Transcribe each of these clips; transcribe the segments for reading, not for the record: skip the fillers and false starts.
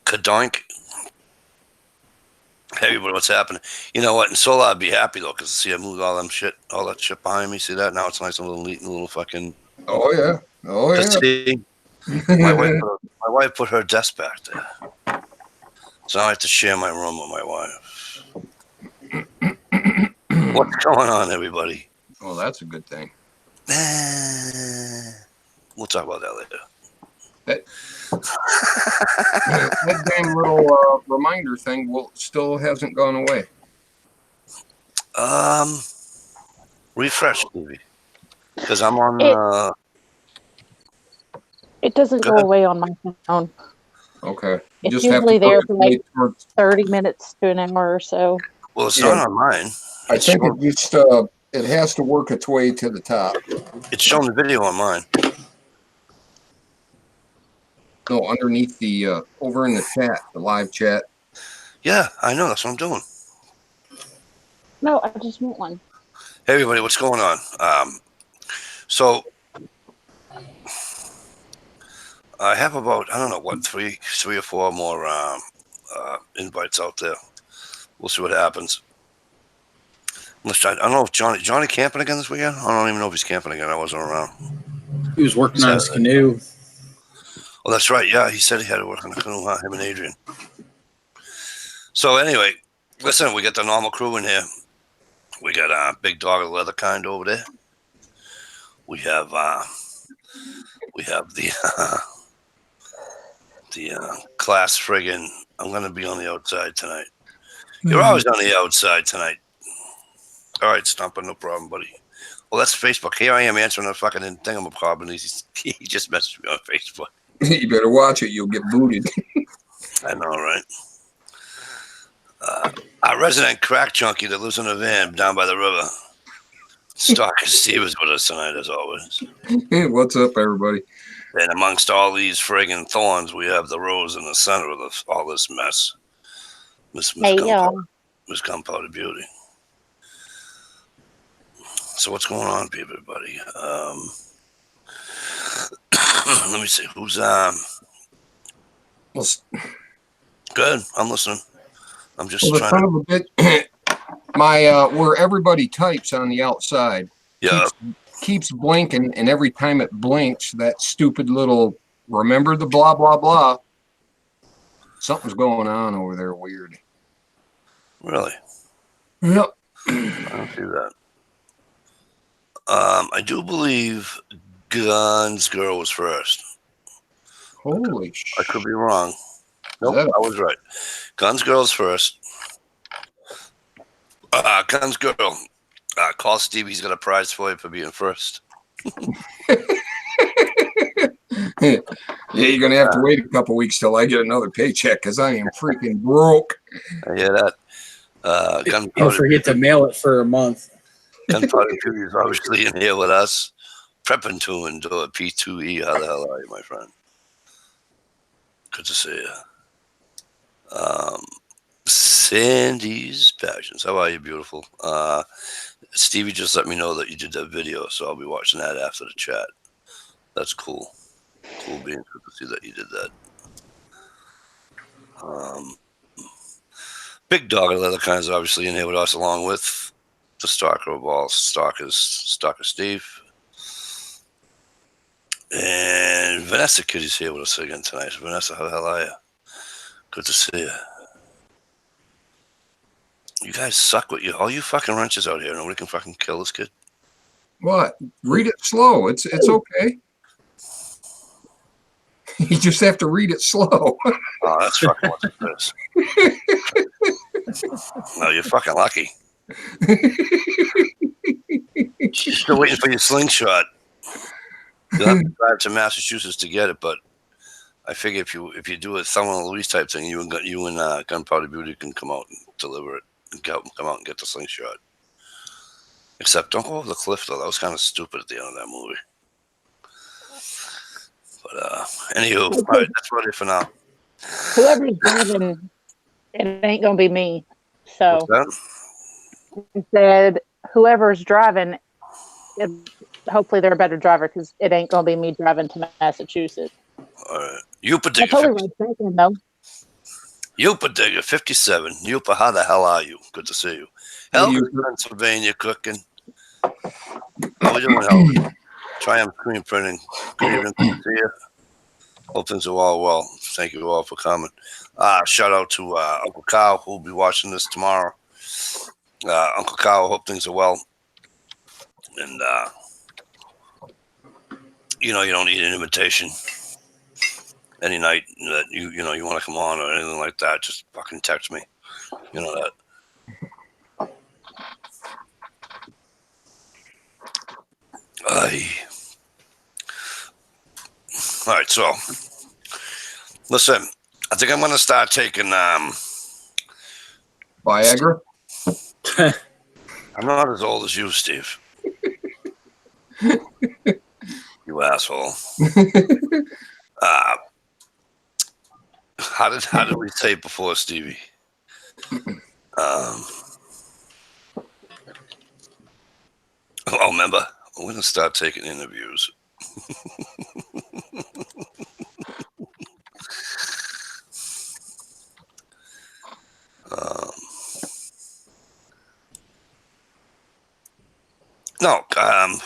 Kadoink. Hey, everybody, what's happening? You know what? And Solar, I'd be happy though, because see, I moved all that shit behind me. See that? Now it's nice and little fucking. Oh yeah. Oh yeah. See, my wife put her desk back there, so I have to share my room with my wife. What's going on, everybody? Well, that's a good thing. We'll talk about that later. That damn little reminder thing still hasn't gone away. Refresh, Stevie, because I'm on. It doesn't go away on my phone. Okay. It's just usually there for like 30 minutes to an hour or so. Well, it's not on mine. I think it just it has to work its way to the top. It's showing the video on mine. No, underneath the over in the chat, the live chat. Yeah, I know. That's what I'm doing. No, I just want one. Hey, everybody, what's going on? So I have about, I don't know, what, three or four more invites out there. We'll see what happens. I don't know if Johnny camping again this weekend? I don't even know if he's camping again. I wasn't around. He was working on his canoe. Oh, that's right. Yeah, he said he had to work on the canoe, him and Adrian. So anyway, listen, we got the normal crew in here. We got Big Dog of the Leather Kind over there. We have the class friggin'. I'm gonna be on the outside tonight. You're always on the outside tonight. All right, Stumper, no problem, buddy. Well, that's Facebook. Here I am answering a fucking thingamabob, and he just messaged me on Facebook. You better watch it. You'll get booted. I know, right? Our resident crack junkie that lives in a van down by the river. Stalker Steve is with us tonight, as always. Hey, what's up, everybody? And amongst all these friggin' thorns, we have the rose in the center of all this mess. Miss Gunpowder Beauty. So what's going on, everybody? Let me see. Who's good? I'm listening. I'm just trying son of a bit. My where everybody types on the outside keeps blinking, and every time it blinks, that stupid little remember the blah blah blah. Something's going on over there weird. Really? Yep. I don't see that. I do believe Guns Girl was first. Holy shit. I could be wrong. Nope, I was right. Guns Girl's first. Guns Girl, call Steve. He's got a prize for you for being first. Yeah, you're going to have to wait a couple weeks till I get another paycheck because I am freaking broke. I hear that. Don't forget to mail it for a month. Gunpowder Beauty is obviously in here with us, prepping to endure P2E. How the hell are you, my friend? Good to see you. Sandy's Passions. How are you, beautiful? Stevie just let me know that you did that video, so I'll be watching that after the chat. That's cool. Cool being good to see that you did that. Big Dog of the Leather Kinds obviously in here with us, along with the stalker of all stalkers, Stalker Steve. And Vanessa Kitty's here with us again tonight. Vanessa, how the hell are you? Good to see you. You guys suck with all you fucking wrenches out here. Nobody can fucking kill this kid. What? Read it slow. It's okay. You just have to read it slow. Oh, that's fucking what it is. No, you're fucking lucky. Still waiting for your slingshot. You'll have to drive to Massachusetts to get it, but I figure if you do a Thelma and Louise type thing, you and Gunpowder Beauty can come out and deliver it and come out and get the slingshot. Except don't go over the cliff though. That was kind of stupid at the end of that movie. But anywho, all right, that's about it for now. Whoever's driving, it ain't gonna be me. So I said, whoever's driving, hopefully they're a better driver because it ain't gonna be me driving to Massachusetts. All right, you I totally right second though. Yupa Digger, 57. Yupa, how the hell are you? Good to see you. Helga, Pennsylvania, cooking. How we doing, Helga? Triumph Screen Printing. Good evening. Good to see you. Hope things are all well. Thank you all for coming. Shout out to Uncle Kyle, who will be watching this tomorrow. Uncle Kyle, hope things are well. And, you don't need an invitation any night that you want to come on or anything like that. Just fucking text me. You know that. All right, so listen, I think I'm going to start taking Viagra. I'm not as old as you, Steve. You asshole. How did we say it before, Stevie? Remember, we're going to start taking interviews. No,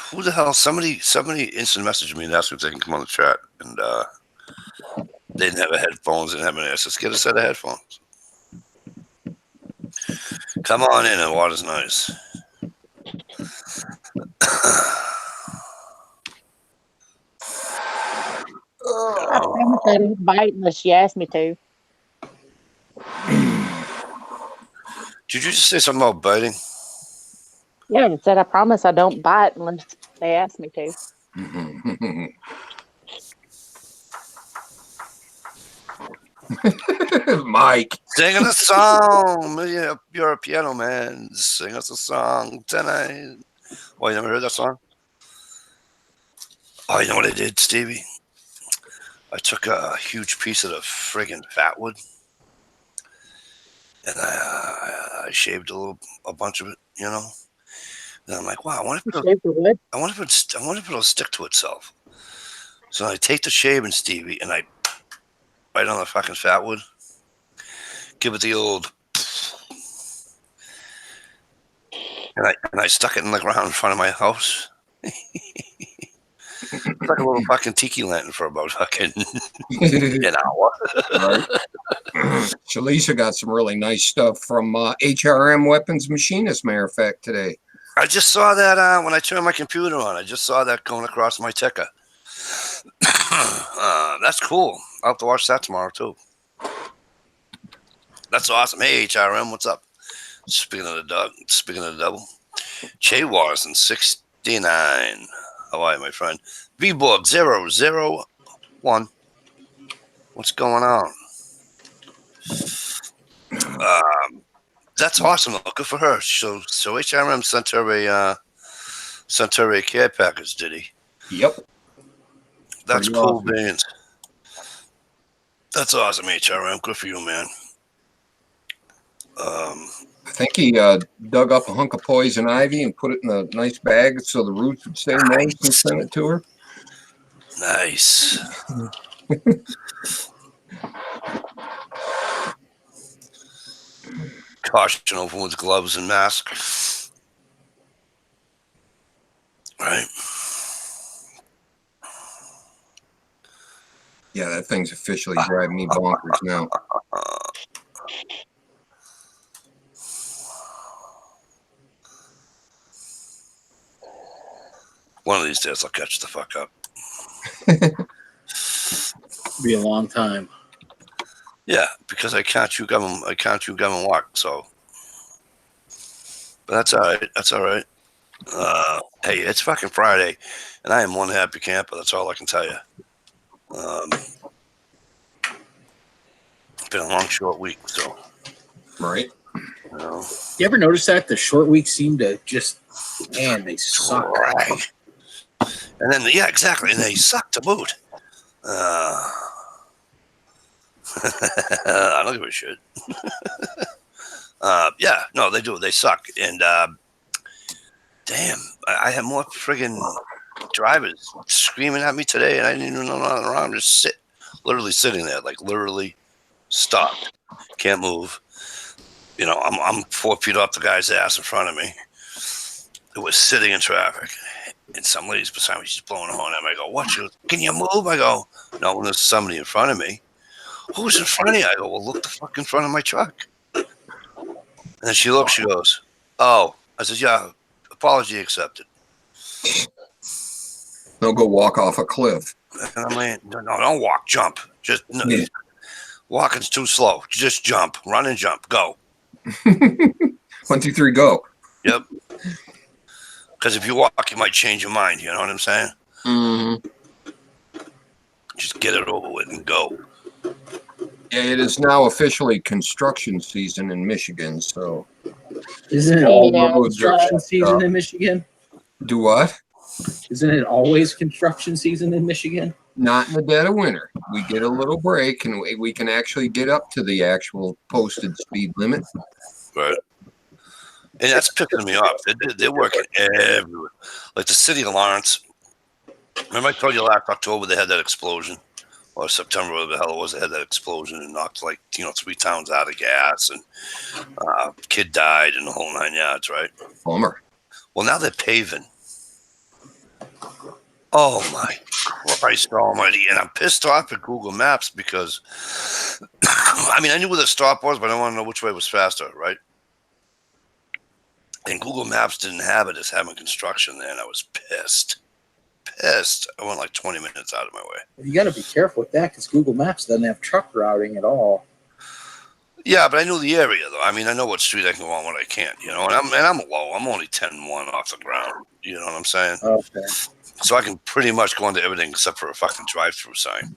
who the hell? Somebody instant messaged me and asked me if they can come on the chat, and they didn't have headphones. They didn't have any. I said, get a set of headphones. Come on in, the water's nice. I promise I didn't bite unless she asked me to. Did you just say something about biting? Yeah, I said I promise I don't bite unless they ask me to. Mike. Singing a song. You're a piano man. Sing us a song tonight. Oh, you never heard that song? Oh, you know what I did, Stevie? I took a huge piece of the friggin' fatwood and I shaved a bunch of it, And I'm like, wow, I wonder if it'll stick to itself. So I take the shaving, Stevie, and I right on the fucking fatwood, give it the old, and I stuck it in the ground in front of my house. It's like a little fucking tiki lantern for about fucking an hour. Right. Shalisa got some really nice stuff from HRM Weapons Machine, as a matter of fact, today. I just saw that when I turned my computer on. I just saw that going across my ticker. That's cool. I'll have to watch that tomorrow, too. That's awesome. Hey, HRM, what's up? Speaking of the devil. Che Watson, 69. How are you, my friend? V-Borg 001. What's going on? That's awesome. Good for her. So HRM sent her a care package, did he? Yep. That's pretty cool, beans. That's awesome, HRM. Good for you, man. I think he dug up a hunk of poison ivy and put it in a nice bag so the roots would stay moist and sent it to her. Nice. Caution over with gloves and mask. Right. Yeah, that thing's officially driving me bonkers now. One of these days I'll catch the fuck up. Be a long time. Yeah, because I can't chew gum and walk, so. But that's all right. That's all right. Hey, it's fucking Friday, and I am one happy camper. That's all I can tell you. It's been a long, short week, so. Right. You ever notice that the short weeks seem to just, man, they suck. Right. And then, yeah, exactly, and they suck to boot. I don't give a shit. Yeah, no, they do. They suck. And damn, I had more friggin' drivers screaming at me today, and I didn't even know nothing wrong. I'm just literally sitting there, like literally stopped, can't move. You know, I'm 4 feet off the guy's ass in front of me. It was sitting in traffic, and some lady's beside me. She's blowing a horn at me. I go, "What? Can you move?" I go, "No, when there's somebody in front of me." "Who's in front of you?" I go, "Well, look the fuck in front of my truck." And then she looks. She goes, "Oh." I said, "Yeah, apology accepted." They'll go walk off a cliff. And I'm like, "No, don't walk, jump. Just no, walking's too slow. Just jump, run and jump, go." 1, 2, 3, go. Yep. Because if you walk, you might change your mind. You know what I'm saying? Mm-hmm. Just get it over with and go. Yeah, it is now officially construction season in Michigan. So, Isn't it all Yeah. roads are construction season in Michigan? do what? Isn't it always construction season in Michigan? Not in the dead of winter. We get a little break, and we can actually get up to the actual posted speed limit. Right. And that's picking me off. They're working everywhere. Like the city of Lawrence. Remember I told you last October they had that explosion? Or September, whatever the hell it was, they had that explosion and knocked 3 towns out of gas, and kid died and the whole 9 yards, right? Bummer. Well, now they're paving. Oh my Christ almighty. And I'm pissed off at Google Maps because I mean, I knew where the stop was, but I want to know which way was faster, right? And Google Maps didn't have it as having construction there, and I was pissed. I went like 20 minutes out of my way. You got to be careful with that because Google Maps doesn't have truck routing at all. Yeah, but I knew the area though. I mean, I know what street I can go on, what I can't. You know, and I'm low. I'm only 10-1 off the ground. You know what I'm saying? Okay. So I can pretty much go into everything except for a fucking drive-through sign.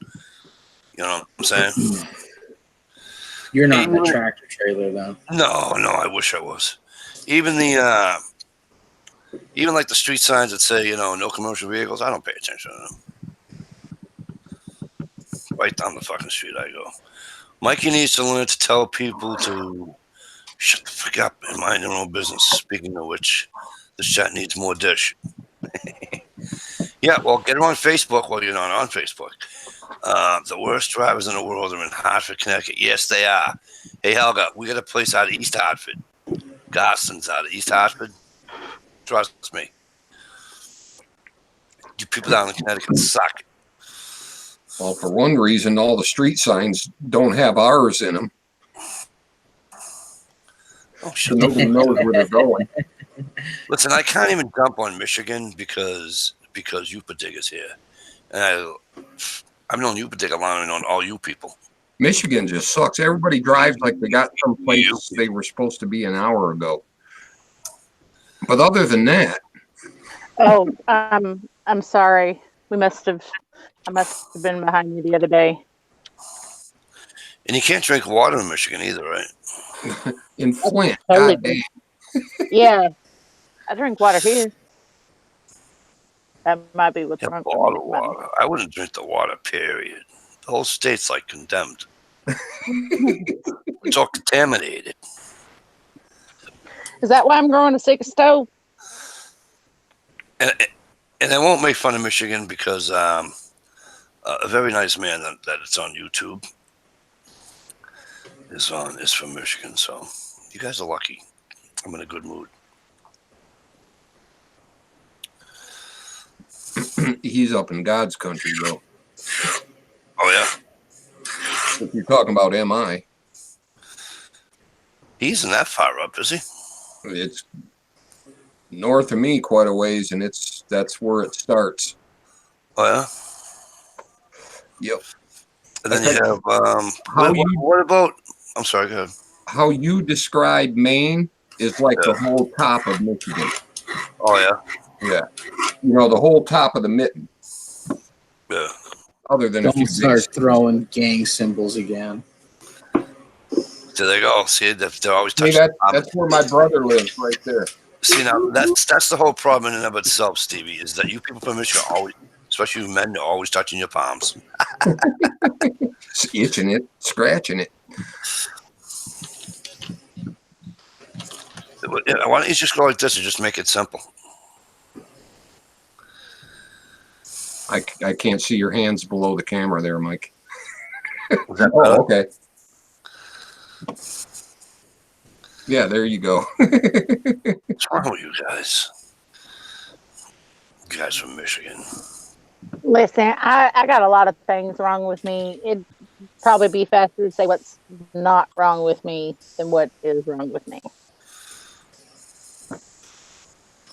You know what I'm saying? You're not in a tractor trailer then. No, I wish I was. Even like the street signs that say, you know, no commercial vehicles, I don't pay attention to them. Right down the fucking street I go. Mikey needs to learn to tell people to shut the fuck up and mind their own business. Speaking of which, this chat needs more dish. Yeah, well, get it on Facebook while you're not on Facebook. The worst drivers in the world are in Hartford, Connecticut. Yes, they are. Hey, Helga, we got a place out of East Hartford. Garson's out of East Hartford. Trust me. You people down in Connecticut suck. Well, for one reason, all the street signs don't have ours in them. Oh, So shit. nobody knows where they're going. Listen, I can't even dump on Michigan because Upadig is here. And I've known Upadig a lot. I've known all you people. Michigan just sucks. Everybody drives like they got someplace they were supposed to be an hour ago. But other than that, Oh, I'm sorry. I must have been behind you the other day. And you can't drink water in Michigan either, right? in Flint, Totally. goddamn. Yeah, I drink water here. That might be what's Yeah, wrong. bottled water. I wouldn't drink the water, period. The whole state's like condemned. It's all contaminated. Is that why I'm growing a sick stove? And I won't make fun of Michigan because a very nice man that it's on YouTube is from Michigan. So you guys are lucky. I'm in a good mood. He's up in God's country, though. Oh yeah, If you're talking about MI, he isn't that far up, is he? it's north of me quite a ways, and that's where it starts. Oh yeah. Yep. And then you have what about? I'm sorry. Go ahead. How you describe Maine is like the whole top of Michigan. Oh yeah. Yeah. You know, the whole top of the mitten. Yeah. Other than a few Don't start throwing gang symbols again. There they go. See, they're always Hey, touching. that's where my brother lives, right there. See, now that's the whole problem in and of itself, Stevie, is that you people from Michigan always, especially you men, are always touching your palms. Itching it, scratching it. Why don't you just go like this and just make it simple? I can't see your hands below the camera there, Mike. Is that Oh, okay. Yeah, there you go. What's wrong with you guys? You guys from Michigan. Listen, I got a lot of things wrong with me. It'd probably be faster to say what's not wrong with me than what is wrong with me.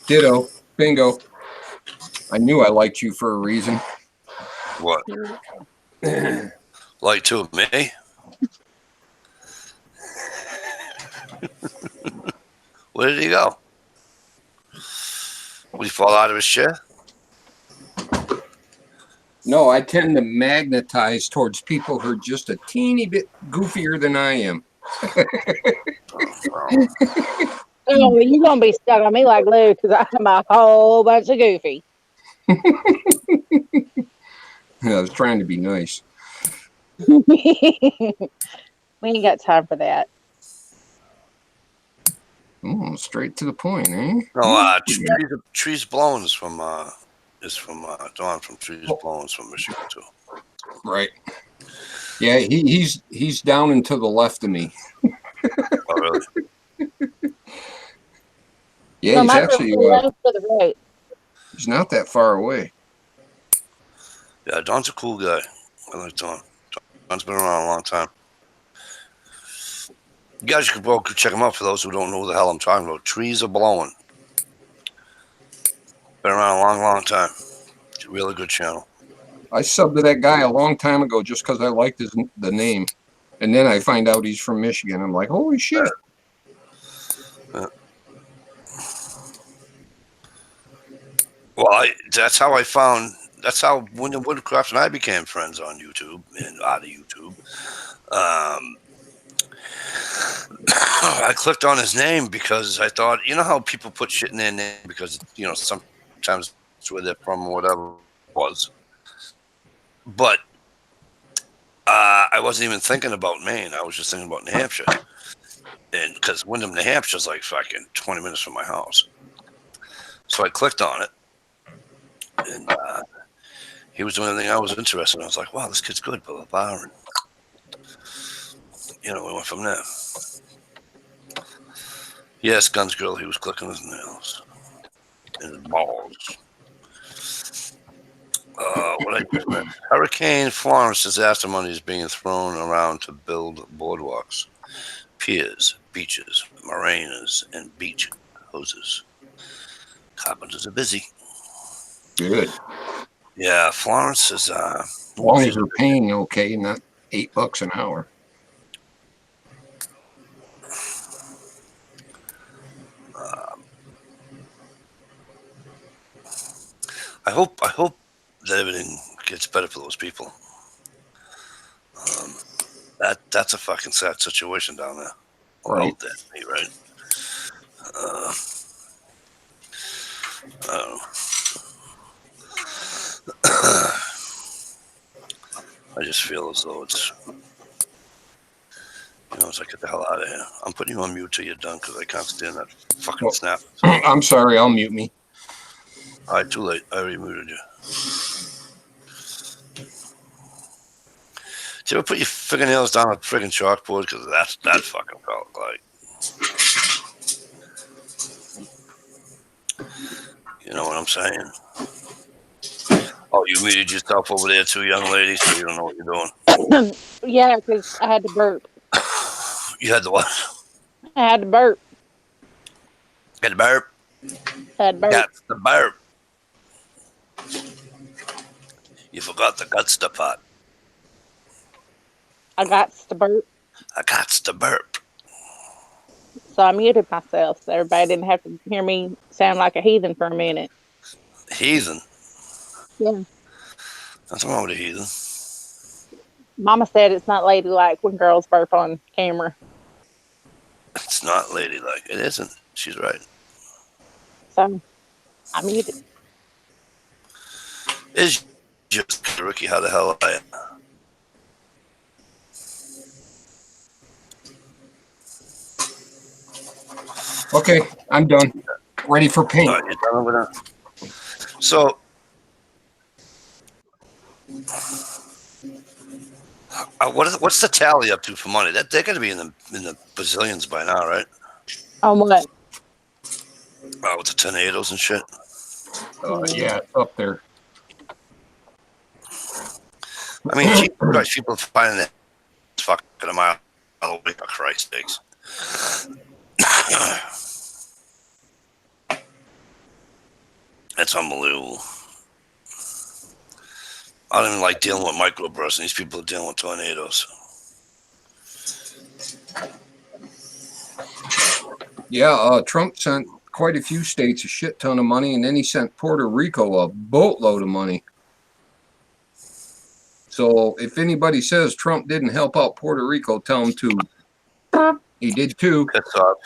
Ditto. Bingo. I knew I liked you for a reason. What? Like to me? Where did he go? Would he fall out of his chair? No, I tend to magnetize towards people who are just a teeny bit goofier than I am. Oh, well, you're gonna be stuck on me like glue because I'm a whole bunch of goofy. I was trying to be nice. We ain't got time for that. Oh, straight to the point, eh? No, trees blowing is from Dawn from Trees Blowing from Michigan too. Right. Yeah, he's down and to the left of me. Oh, really? Yeah, So he's my actually left or the right? he's not that far away. Yeah, Don's a cool guy. I like Don. Don's been around a long time. You guys could go check him out for those who don't know who the hell I'm talking about. Trees Are Blowing. Been around a long, long time. It's a really good channel. I subbed to that guy a long time ago just because I liked the name. And then I find out he's from Michigan. I'm like, holy shit. Well, that's how Wyndham Woodcraft and I became friends on YouTube and out of YouTube. I clicked on his name because I thought, you know how people put shit in their name because, sometimes it's where they're from or whatever it was. But I wasn't even thinking about Maine. I was just thinking about New Hampshire. And because Wyndham, New Hampshire is like fucking 20 minutes from my house. So I clicked on it. And he was doing everything I was interested in. I was like, wow, this kid's good, blah, blah, blah. And, we went from there. Yes, Guns Girl, he was clicking his nails. And his balls. What I just meant. Hurricane Florence disaster money is being thrown around to build boardwalks, piers, beaches, marinas, and beach houses. Carpenters are busy. Good. Yeah, Florence is. As long as you're paying okay, not $8 an hour. I hope that everything gets better for those people. That's a fucking sad situation down there. Right. Out there, right? I don't know. I just feel as though it's like, get the hell out of here. I'm putting you on mute till you're done because I can't stand that fucking snap. I'm sorry, I'll mute me. All right, too late. I already muted you. Did you ever put your fingernails down a friggin' chalkboard? Because that fucking felt like. You know what I'm saying? Oh, you muted yourself over there too, young lady, so you don't know what you're doing. Yeah, because I had to burp. You had the what? I had to burp. Had the burp? Had to burp. That's the burp. You forgot the guts to part. I got to burp. I got to burp. So I muted myself so everybody didn't have to hear me sound like a heathen for a minute. Heathen? Yeah. Nothing wrong with a heathen. Mama said it's not ladylike when girls burp on camera. It's not ladylike. It isn't. She's right. So I muted. It's just Ricky, how the hell are you? Okay, I'm done. Ready for paint. All right, you're done over there? So, what's the tally up to for money? They're going to be in the bazillions by now, right? On what? With the tornadoes and shit. Yeah, it's up there. I mean, Jesus Christ, people finding that fucking a mile away, for Christ's sakes. That's unbelievable. I don't even like dealing with microbursts, and these people are dealing with tornadoes. Yeah, Trump sent quite a few states a shit ton of money, and then he sent Puerto Rico a boatload of money. So if anybody says Trump didn't help out Puerto Rico, tell him to. He did too. That's up.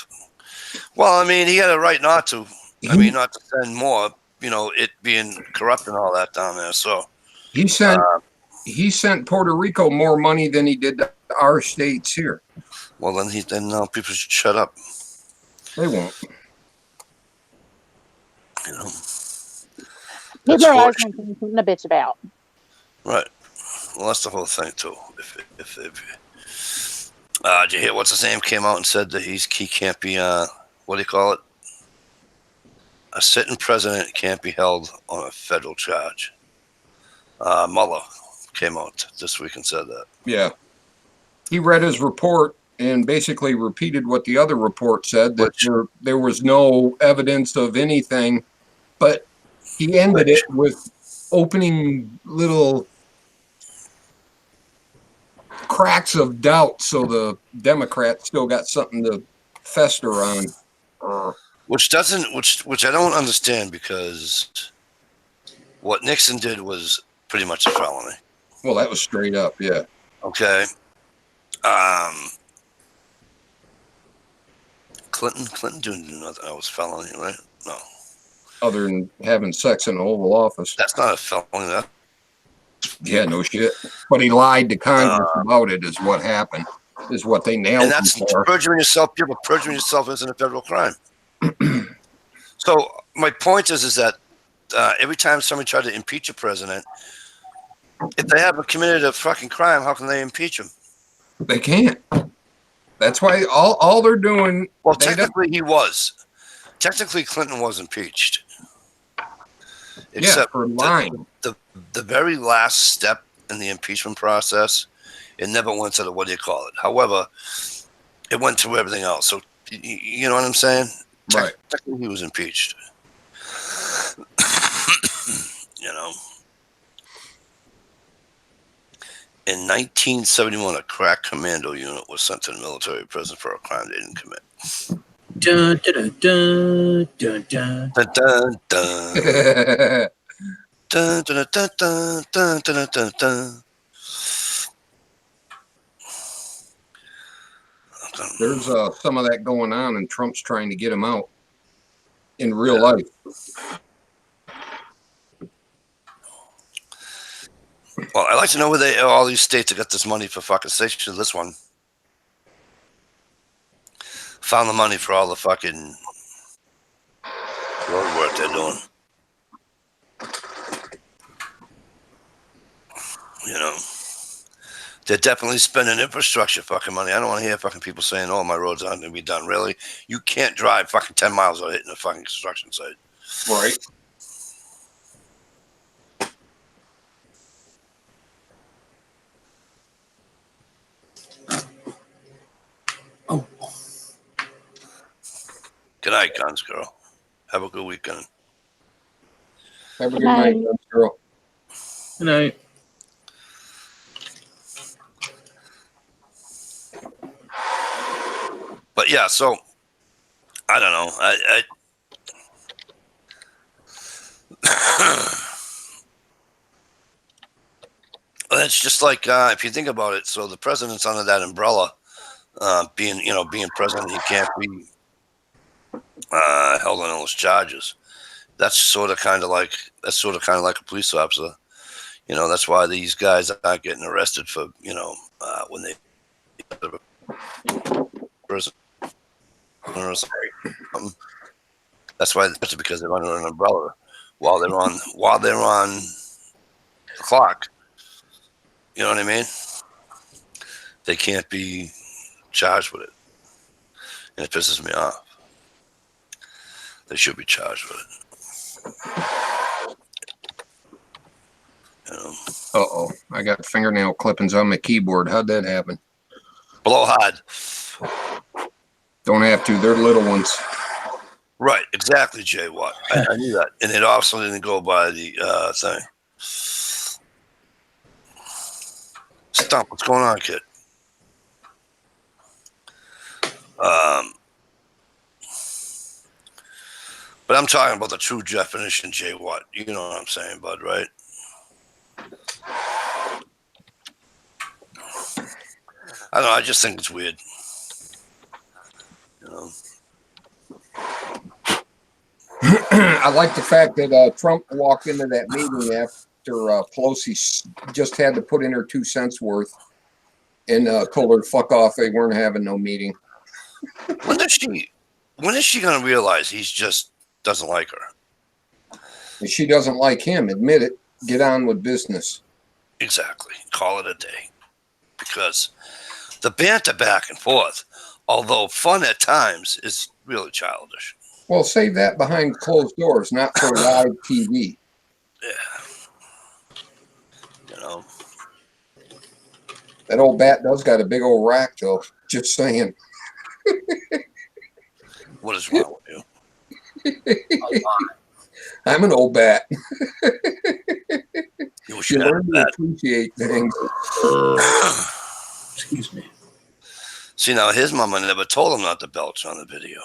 Well, I mean, he had a right not to. I mean, not to send more. You know, it being corrupt and all that down there. So he sent Puerto Rico more money than he did to our states here. Well, then people should shut up. They won't. You know, People are always going to something to bitch about. Right. Well, that's the whole thing too. If did you hear what's his name came out and said that he can't be what do you call it? A sitting president can't be held on a federal charge. Mueller came out this week and said that. Yeah. He read his report and basically repeated what the other report said, that there was no evidence of anything, but he ended it with opening little cracks of doubt, so the Democrats still got something to fester on. Which I don't understand, because what Nixon did was pretty much a felony. Well, that was straight up, yeah. Okay. Clinton didn't do nothing. That was felony, right? No. Other than having sex in the Oval Office. That's not a felony. Yeah, no shit. But he lied to Congress about it, is what happened. Is what they nailed and that's him for. Perjuring yourself. People, perjuring yourself isn't a federal crime. So my point is that every time somebody tried to impeach a president, if they haven't committed a fucking crime, how can they impeach him? They can't. That's why all they're doing. Well, technically he was. Technically, Clinton was impeached. Except for lying. The very last step in the impeachment process, it never went to the, what do you call it? However, it went through everything else. So, you know what I'm saying? Right. Technically, he was impeached. You know? In 1971, a crack commando unit was sent to the military prison for a crime they didn't commit. Dun, dun, dun, dun, dun. Dun, dun, dun. Dun, dun, dun, dun, dun, dun, dun, dun. There's some of that going on, and Trump's trying to get him out in real life. Well, I'd like to know where all these states that got this money for fucking states. This one found the money for all the fucking road work they're doing. You know, they're definitely spending infrastructure fucking money. I don't want to hear fucking people saying, "Oh, my roads aren't going to be done." Really, you can't drive fucking 10 miles without hitting a fucking construction site. Right. Oh. Good night, Guns Girl. Have a good weekend. Have a good night, Guns Girl. Good night. But yeah, so I don't know. It's just like if you think about it. So the president's under that umbrella, being president, he can't be held on those charges. That's sort of kind of like a police officer. You know, that's why these guys aren't getting arrested for when they prison. That's why, because they're under an umbrella while they're on the clock. You know what I mean? They can't be charged with it, and it pisses me off. they should be charged with it. You know? Uh-oh. I got fingernail clippings on my keyboard. How'd that happen? Blow hard. Don't have to. They're little ones. Right, exactly, Jay Watt. I knew that. And it also didn't go by the thing. Stop. What's going on, kid? But I'm talking about the true definition, Jay Watt. You know what I'm saying, bud, right? I don't know. I just think it's weird. You know? I like the fact that Trump walked into that meeting after Pelosi just had to put in her 2 cents worth and told her to fuck off. They weren't having no meeting. When is she going to realize he just doesn't like her? If she doesn't like him, admit it. Get on with business. Exactly. Call it a day. Because the banter back and forth, although fun at times, is really childish. Well, save that behind closed doors, not for live TV. Yeah. You know. That old bat does got a big old rack, though. Just saying. What is wrong with you? I'm an old bat. You should You have learn to that. appreciate things. Excuse me. See, now his mama never told him not to belch on the video.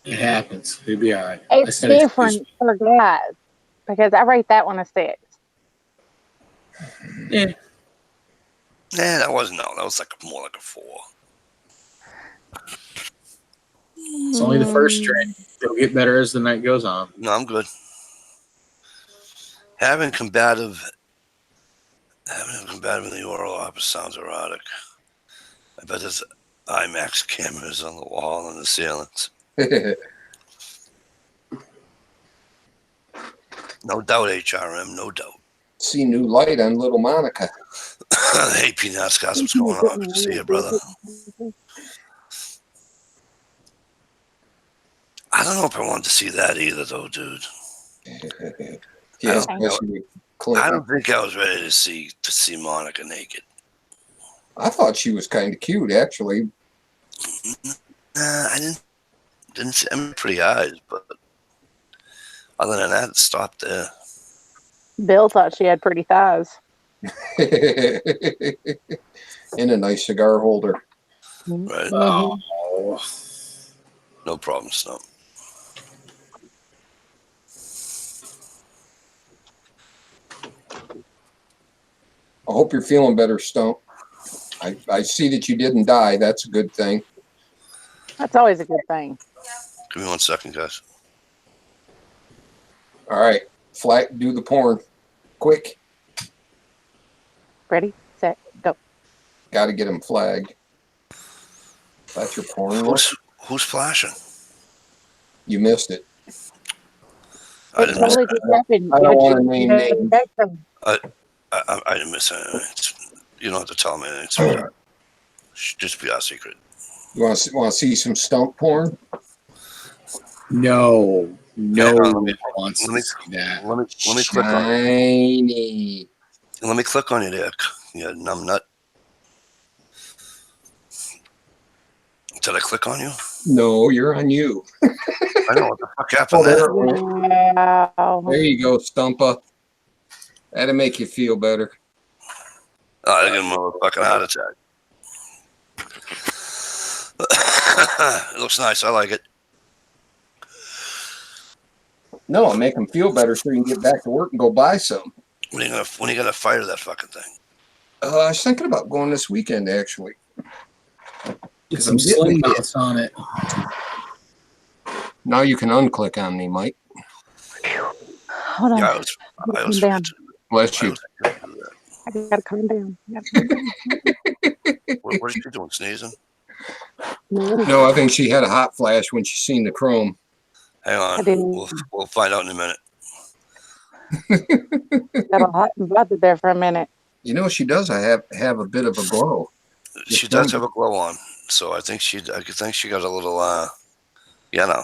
It happens. He'll be all right. It's different for guys because I rate that one a 6. Yeah. Nah, that wasn't. No, that was like more like a 4. It's only the first strain. It'll get better as the night goes on. No, I'm good. Having combative in the oral office sounds erotic. I bet there's IMAX cameras on the wall and the ceilings. No doubt, HRM, no doubt. See new light on little Monica. Hey, Peanuts, guys, what's going on? Good to see you, brother. I don't know if I want to see that either, though, dude. Yeah, I don't think I was ready to see Monica naked. I thought she was kind of cute, actually. Nah, I didn't see. I mean, pretty eyes, but other than that, it stopped there. Bill thought she had pretty thighs. In a nice cigar holder. Right. Oh. No problem, Stump. I hope you're feeling better, Stump. I see that you didn't die. That's a good thing. That's always a good thing. Give me 1 second, guys. All right. Flat, do the porn. Quick. Ready, set, go. Got to get him flagged. That's your porn look? Who's flashing? You missed it. I It didn't miss totally it. just happened. I don't want to name names. I didn't miss anything. You don't have to tell me anything. Just be our secret. You want to see some Stump porn? No. No Hang on, one wants to see that. Let me click on it. Shiny. Let me click on you there, you numb nut. Did I click on you? No, you're on you. I know what the fuck happened there. Wow. There you go, Stumpa. That'll make you feel better. Oh, I get him a fucking heart attack. It looks nice. I like it. No, make him feel better so you can get back to work and go buy some. When are you gonna fire that fucking thing? I was thinking about going this weekend, actually. Get some sling mounts on it. Now you can unclick on me, Mike. Hold on. Yeah, I was Calm down. Bless you. I gotta calm down. What is she doing? Sneezing? No, I think she had a hot flash when she seen the chrome. Hang on. We'll find out in a minute. Got a hot and bothered there for a minute. You know, she does have a bit of a glow. She does have a glow on, so I think she got a little, you know.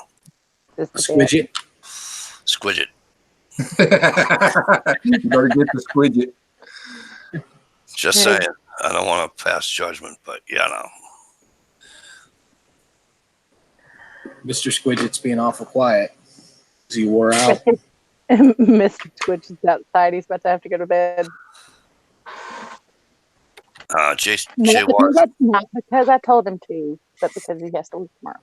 Just a bit. Squidget. Squidget. You better get the squidget. Just saying. I don't want to pass judgment, but yeah, no. Mr. Squidget's being awful quiet. He wore out. Mr. Twitch is outside. He's about to have to go to bed. Jay Not was. because I told him to, but because he has to leave tomorrow.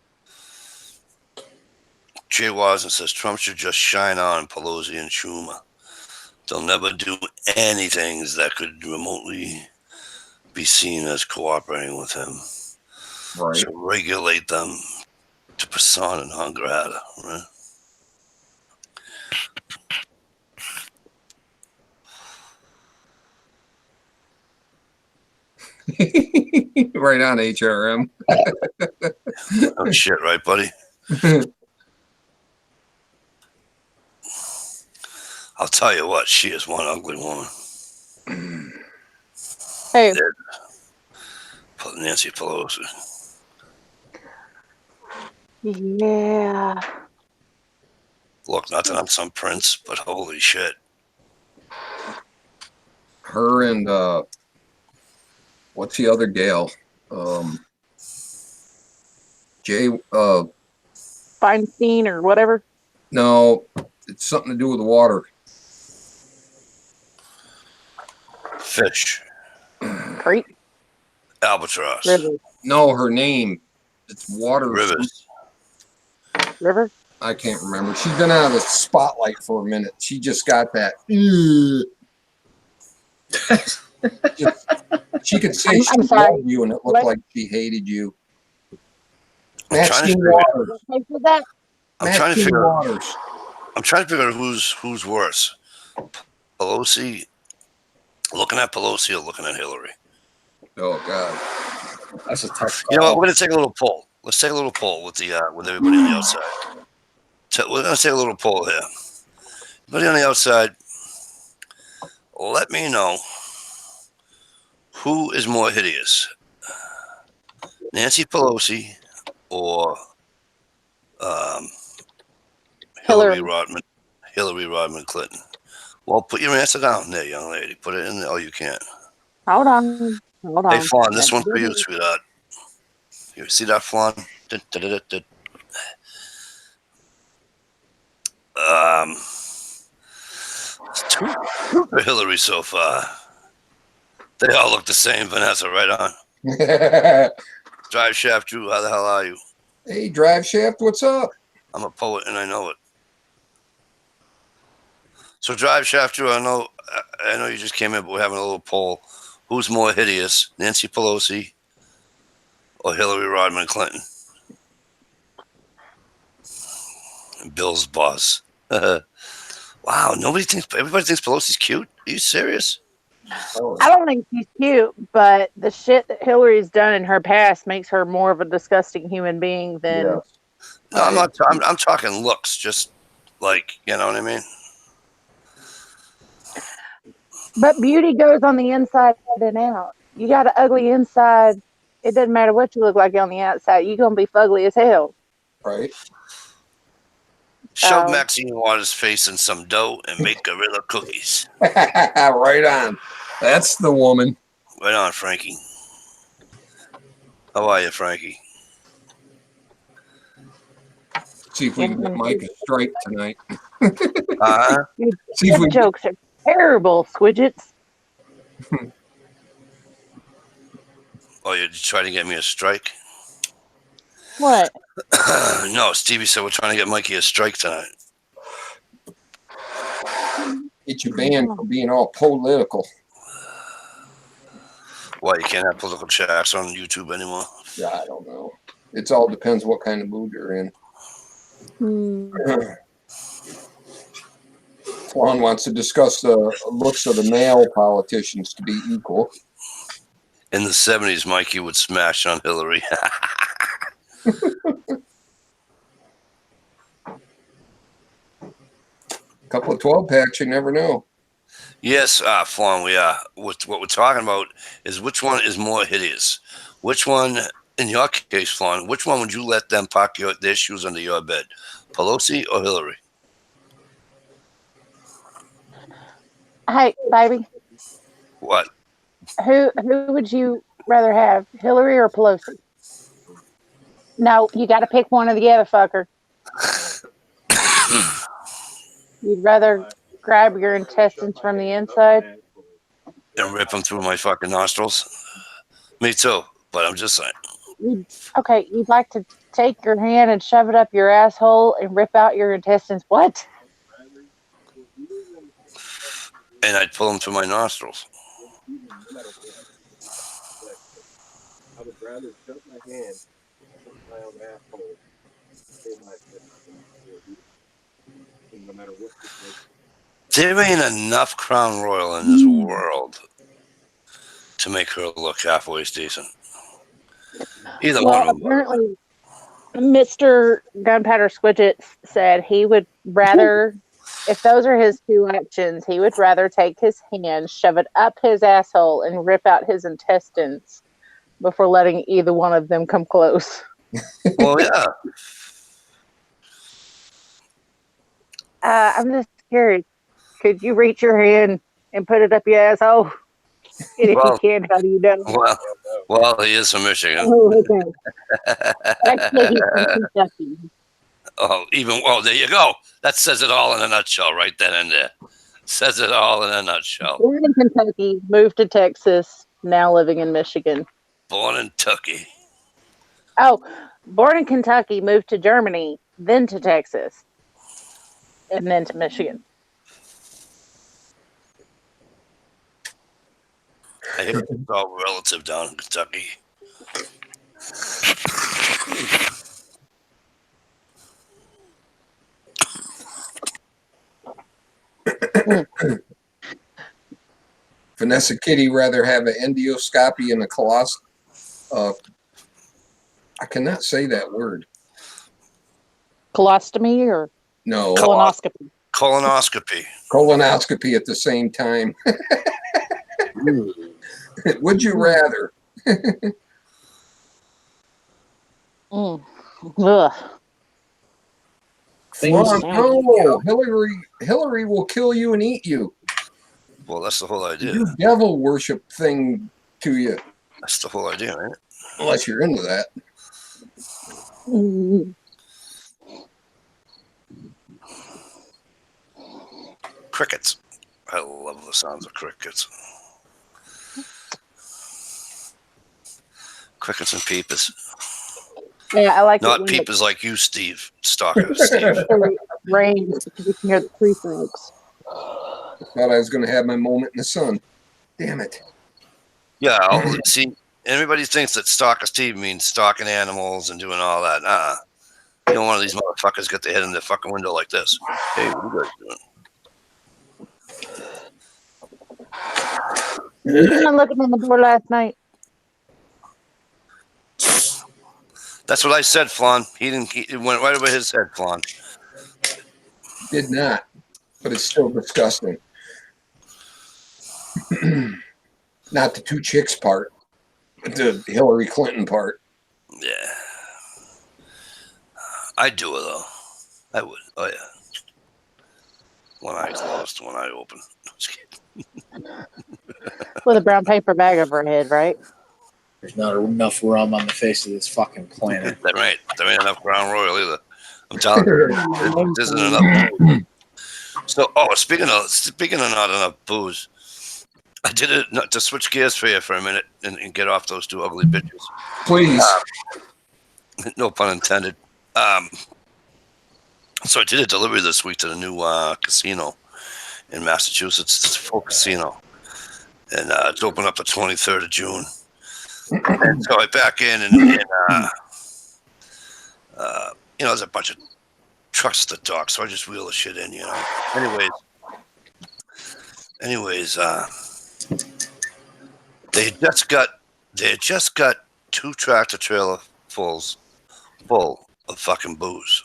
Jay was and says Trump should just shine on Pelosi and Schumer. They'll never do anything that could remotely be seen as cooperating with him. Right. So regulate them to persona non grata, right? Right on, HRM. Oh shit, right, buddy? I'll tell you what, she is one ugly woman. Hey, Nancy Pelosi. yeah. Look, not that I'm some prince, but holy shit. Her and what's the other gal? Jay Feinstein or whatever. No, it's something to do with water. Fish. Creek. Albatross. River. No, her name. It's water. Rivers. River. I can't remember. She's been out of the spotlight for a minute. She just got that. She could say she loved you, and it looked like she hated you. I'm trying to figure out who's worse. Pelosi, looking at Pelosi or looking at Hillary? Oh God, That's a tough call. You know what? We're gonna take a little poll. Let's take a little poll with everybody on the outside. We're gonna take a little poll here. Everybody on the outside, let me know who is more hideous, Nancy Pelosi or Hillary Rodman Clinton. Well, put your answer down there, young lady. Put it in there. Oh, you can't. Hold on. Hey, Fawn, this one's for you, sweetheart. You see that, Fawn? Two for Hillary so far. They all look the same, Vanessa. Right on. Drive Shaft Drew, how the hell are you? Hey, Drive Shaft, what's up? I'm a poet and I know it. So Drive Shaft Drew, I know you just came in, but we're having a little poll. Who's more hideous, Nancy Pelosi or Hillary Rodman Clinton? And Bill's boss. Wow, everybody thinks Pelosi's cute. Are you serious? I don't think she's cute, but the shit that Hillary's done in her past makes her more of a disgusting human being than. Yeah. No, I'm not. I'm talking looks. Just like, you know what I mean. But beauty goes on the inside and out. You got an ugly inside. It doesn't matter what you look like on the outside. You're gonna be fugly as hell. Right. Shove Maxine Waters' face in some dough and make gorilla cookies. Right on. That's the woman. Right on, Frankie. How are you, Frankie? See if we can get Mike a strike tonight. Your jokes are terrible, Squidgets. Oh, you're trying to get me a strike? What? No, Stevie said we're trying to get Mikey a strike tonight. Get you banned for being all political. Why, you can't have political chats on YouTube anymore? Yeah, I don't know. It all depends what kind of mood you're in. Juan wants to discuss the looks of the male politicians to be equal. In the 70s, Mikey would smash on Hillary. Couple of 12 packs, you never know. Yes, Fawn, we are. What we're talking about is which one is more hideous. Which one in your case, Fawn, which one would you let them park their shoes under your bed? Pelosi or Hillary? Hey, baby. What? Who would you rather have, Hillary or Pelosi? No, you got to pick one or the other, fucker. You'd rather grab your intestines from the inside and rip them through my fucking nostrils? Me too, but I'm just saying. Okay, you'd like to take your hand and shove it up your asshole and rip out your intestines? What? And I'd pull them through my nostrils. I would rather shove my hand in my own asshole no matter what. There ain't enough Crown Royal in this world to make her look halfway decent. Either one of them. Apparently, Mr. Gunpowder Squidget said he would rather, if those are his two options, he would rather take his hand, shove it up his asshole, and rip out his intestines before letting either one of them come close. Well, yeah. I'm just curious. Could you reach your hand and put it up your asshole? And if you can, how do you know? Well, he is from Michigan. Oh, okay. Actually, he's from Kentucky. There you go. That says it all in a nutshell right then and there. Says it all in a nutshell. Born in Kentucky, moved to Texas, now living in Michigan. Born in Kentucky. Oh, born in Kentucky, moved to Germany, then to Texas, and then to Michigan. I hear it's all relative down in Kentucky. Vanessa Kitty rather have an endoscopy and a I cannot say that word. Colostomy or no colonoscopy? Colonoscopy at the same time. Would you rather? Ugh. No, Hillary will kill you and eat you. Well, that's the whole idea. Do devil worship thing to you. That's the whole idea, right? Unless you're into that. Crickets. I love the sounds of crickets. Crickets and peepers. Yeah, I like not peepers like you, Steve. Stalker, Steve. Rain because you can hear the tree frogs. Thought I was going to have my moment in the sun. Damn it. Yeah, see, everybody thinks that Stalker Steve means stalking animals and doing all that. You know, one of these motherfuckers got their head in the fucking window like this. Hey, what are you guys doing? You been looking on the door last night? That's what I said, Flan. It went right over his head, Flan. Did not, but it's still disgusting. Not the two chicks part, but the Hillary Clinton part. Yeah. I'd do it, though. I would. Oh, yeah. One eye closed, one eye open. Just kidding. With a brown paper bag over her head, right? There's not enough rum on the face of this fucking planet. That's right. There ain't enough Crown Royal either. I'm telling you, there isn't enough. So, speaking of not enough booze, I did it to switch gears for you for a minute and get off those two ugly bitches. Please. No pun intended. So I did a delivery this week to the new casino in Massachusetts. It's a full casino, and it's open up the 23rd of June. And so I back in, and there's a bunch of trucks at the dock, so I just wheel the shit in, Anyways, they had just got 2 tractor trailer full of fucking booze.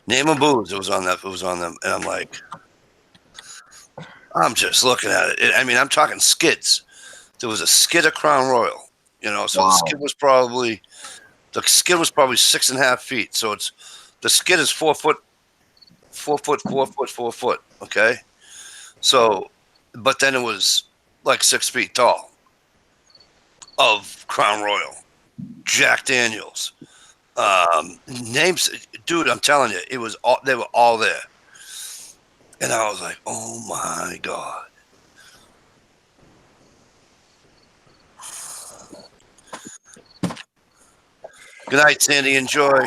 Name of booze. It was on them, and I'm like, I'm just looking at it. I mean, I'm talking skids. There was a skid of Crown Royal. You know, so Wow. the skid was probably 6.5 feet. So the skid is 4 foot, 4 foot, 4 foot, 4 foot. Okay, so but then it was like 6 feet tall of Crown Royal, Jack Daniels, names, dude. I'm telling you, they were all there, and I was like, oh my god. Good night, Sandy. Enjoy.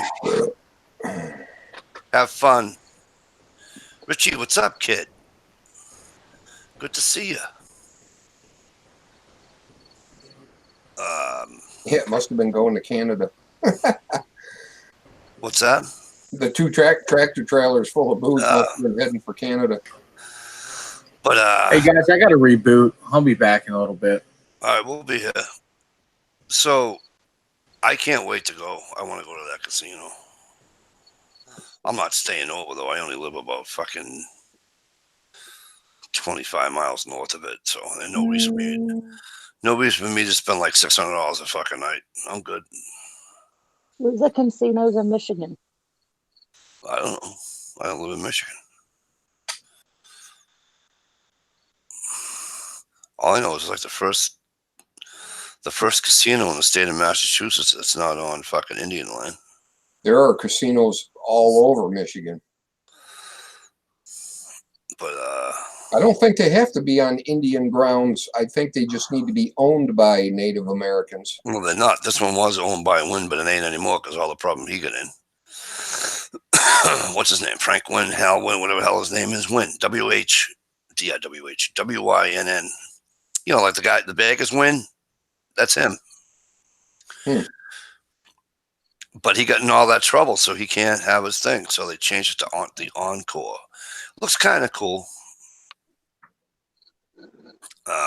Have fun. Richie, what's up, kid? Good to see you. Yeah, it must have been going to Canada. What's that? The two tractor trailers full of booze must have been heading for Canada. But Hey guys, I got to reboot. I'll be back in a little bit. all right, we'll be here. So I can't wait to go. I want to go to that casino. I'm not staying over though. I only live about fucking 25 miles north of it, so there's no reason for me to spend like $600 a fucking night. I'm good. Where's the casinos in Michigan? I don't know. I don't live in Michigan. All I know is like the first casino in the state of Massachusetts that's not on fucking Indian land. There are casinos all over Michigan. But I don't think they have to be on Indian grounds. I think they just need to be owned by Native Americans. well, they're not. This one was owned by Wynn, but it ain't anymore because all the problem he got in. What's his name? Frank Wynn, Hal Wynn, whatever the hell his name is. Wynn, W-H-W-H-W-Y-N-N. You know, like the guy, the bag is Wynn. That's him. But he got in all that trouble, so he can't have his thing. So they changed it to the Encore. Looks kind of cool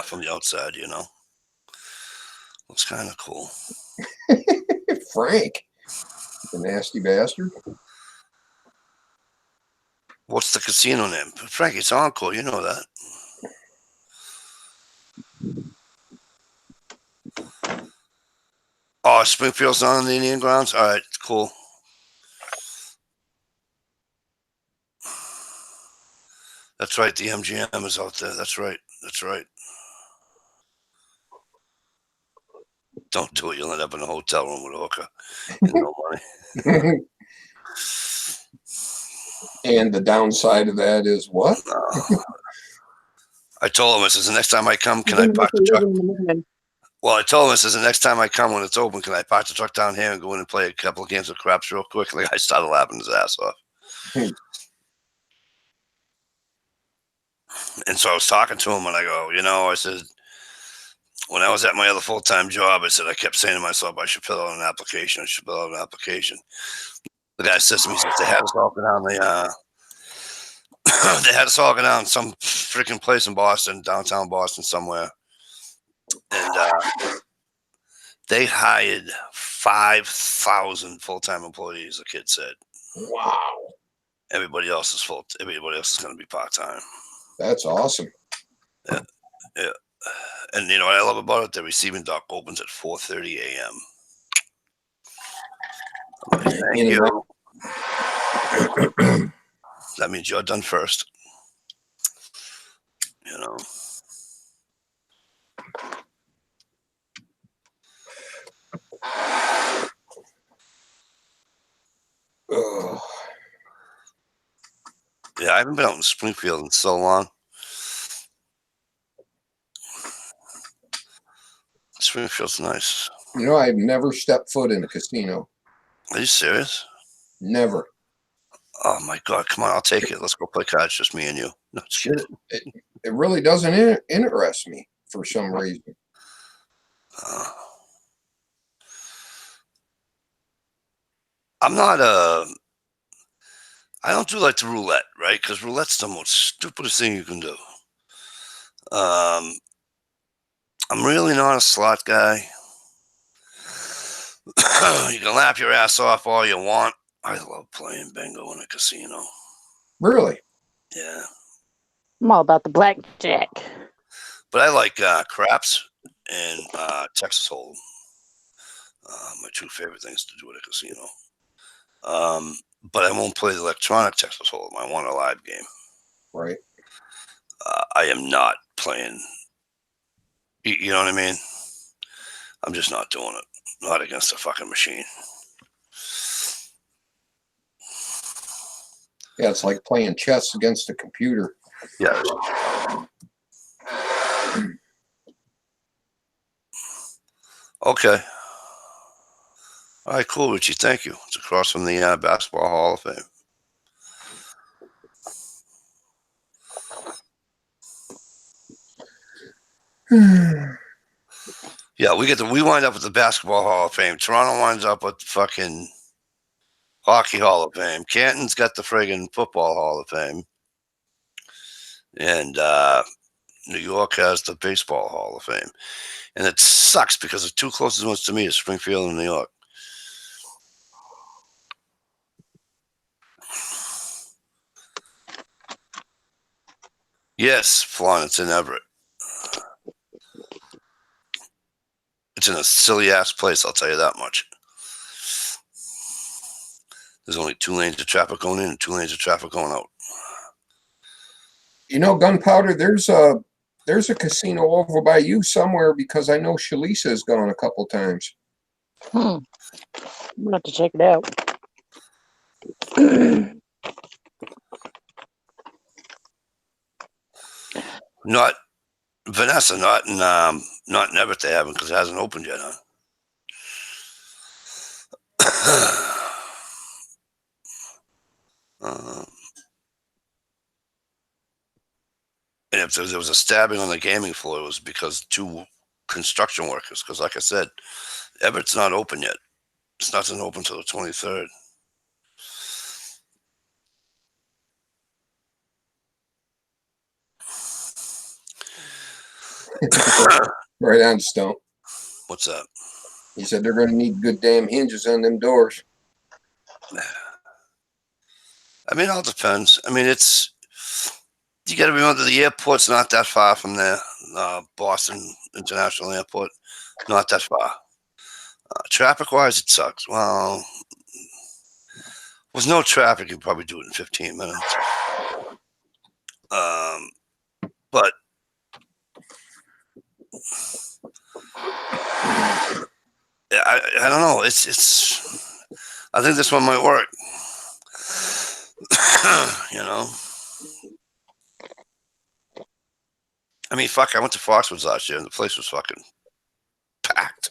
from the outside, you know. Looks kind of cool. Frank, the nasty bastard. What's the casino name? Frank, it's Encore. You know that. Oh, Springfield's not on the Indian grounds? All right, cool. That's right. The MGM is out there. That's right. That's right. Don't do it. You'll end up in a hotel room with a hooker and no money. And the downside of that is what? I told him, I says, the next time I come, can I park the truck? Well, I told him, I says, the next time I come when it's open, can I park the truck down here and go in and play a couple of games of craps real quick? And the guy started laughing his ass off. And so I was talking to him and I go, you know, I said, when I was at my other full-time job, I said, I kept saying to myself, I should fill out an application. I should fill out an application. The guy says to me, he says, they had us all go down they had us all go down some freaking place in Boston, downtown Boston somewhere. And they hired 5,000 full-time employees, the kid said. Wow. Everybody else is everybody else is going to be part-time. That's awesome. Yeah. Yeah. And you know what I love about it? The receiving dock opens at 4:30 a.m. Thank you. That means you're done first. You know. Ugh. Yeah, I haven't been out in Springfield in so long. Springfield's nice. You know, I've never stepped foot in a casino. Are you serious? Never. Oh my God! Come on, I'll take it. Let's go play cards, just me and you. No, just kidding. It really doesn't interest me for some reason. I'm not I don't do like the roulette, right? Because roulette's the most stupidest thing you can do. I'm really not a slot guy. You can laugh your ass off all you want. I love playing bingo in a casino. Really? Yeah. I'm all about the blackjack. But I like craps and Texas Hold'em. two favorite things to do at a casino. But I won't play the electronic Texas Hold'em. I want a live game. Right. I am not playing. You know what I mean? I'm just not doing it. Not against a fucking machine. Yeah, it's like playing chess against a computer. Yeah. Okay. All right, cool, Richie. Thank you. It's across from the Basketball Hall of Fame. Yeah, we wind up with the Basketball Hall of Fame. Toronto winds up with the fucking Hockey Hall of Fame. Canton's got the friggin' Football Hall of Fame. And New York has the Baseball Hall of Fame. And it sucks because the two closest ones to me is Springfield and New York. Yes, Flan, it's in Everett. It's in a silly-ass place, I'll tell you that much. There's only 2 lanes of traffic going in and 2 lanes of traffic going out. You know, Gunpowder, there's a casino over by you somewhere because I know Shalisa has gone a couple times. I'm gonna have to check it out. Not Vanessa, not in Everett they haven't because it hasn't opened yet, huh? And if there was a stabbing on the gaming floor, it was because 2 construction workers. Because, like I said, Everett's not open yet. It's not open until the 23rd. Right on, Stone. What's that? He said they're going to need good damn hinges on them doors. I mean, it all depends. I mean, you got to remember the airport's not that far from there. Boston International Airport, not that far. Traffic-wise, it sucks. Well, with no traffic, you probably do it in 15 minutes. But I don't know. I think this one might work. You know. I mean, fuck. I went to Foxwoods last year, and the place was fucking packed.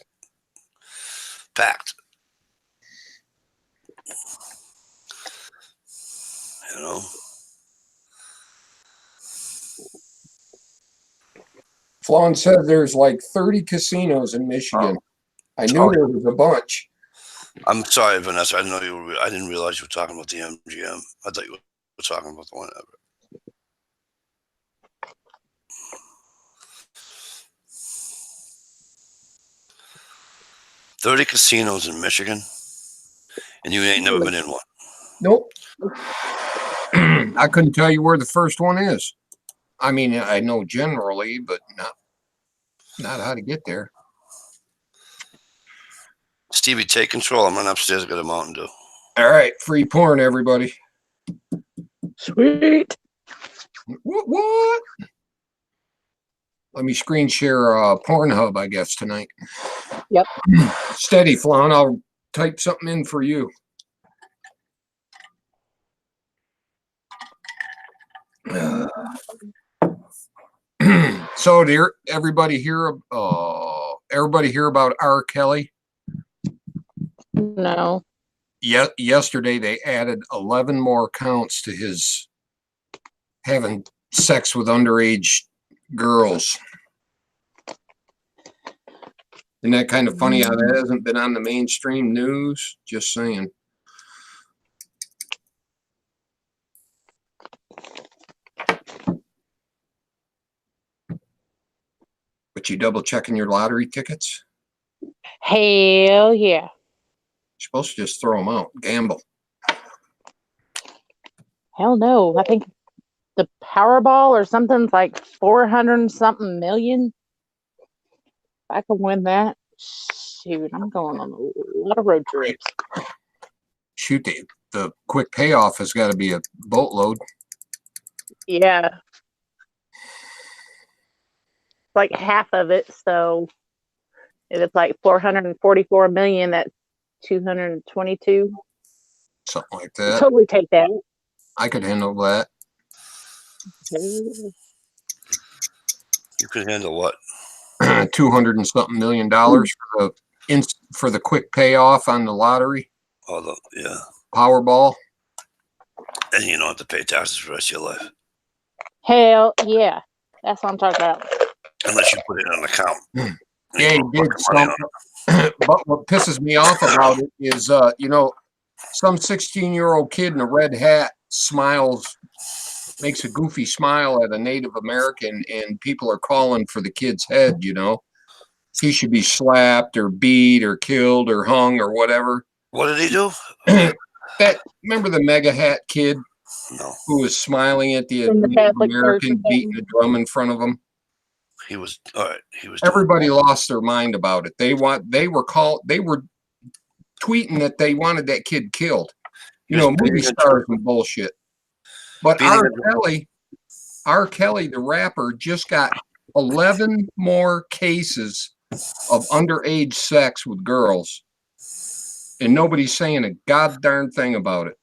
You know. Flan said there's like 30 casinos in Michigan. I knew there was a bunch. I'm sorry, Vanessa. I didn't realize you were talking about the MGM. I thought you were talking about the one ever. $30 casinos in Michigan, and you ain't never been in one. Nope. I couldn't tell you where the first one is. I mean, I know generally, but not how to get there. Stevie, take control. I'm running upstairs to get a Mountain Dew. All right, free porn, everybody. Sweet. What? Let me screen share Pornhub, I guess, tonight. Yep. Steady, Flan. I'll type something in for you. So, did everybody hear about R. Kelly? No. Yesterday, they added 11 more counts to his having sex with underage girls. Isn't that kind of funny how that hasn't been on the mainstream news? Just saying. But you double checking your lottery tickets? Hell yeah. You're supposed to just throw them out, gamble. Hell no. I think the Powerball or something's like 400 and something million. If I could win that, shoot, I'm going on a lot of road trips. Shoot, the quick payoff has got to be a boatload. Yeah. Like half of it. So if it's like 444 million, that's 222. Something like that. Totally take that. I could handle that. You could handle what? 200 and something $million for the quick payoff on the lottery. Oh, yeah. Powerball. And you don't have to pay taxes for the rest of your life. Hell yeah. That's what I'm talking about. Unless you put it on an account. Yeah, he did something. But what pisses me off about it is, some 16-year-old kid in a red hat makes a goofy smile at a Native American, and people are calling for the kid's head, He should be slapped or beat or killed or hung or whatever. What did he do? Remember the mega hat kid? No. Who was smiling at the Native American beating a drum in front of him? He was all right. Everybody lost their mind about it. They were tweeting that they wanted that kid killed. Movie stars and bullshit. But R. Kelly, the rapper, just got 11 more cases of underage sex with girls, and nobody's saying a goddamn thing about it.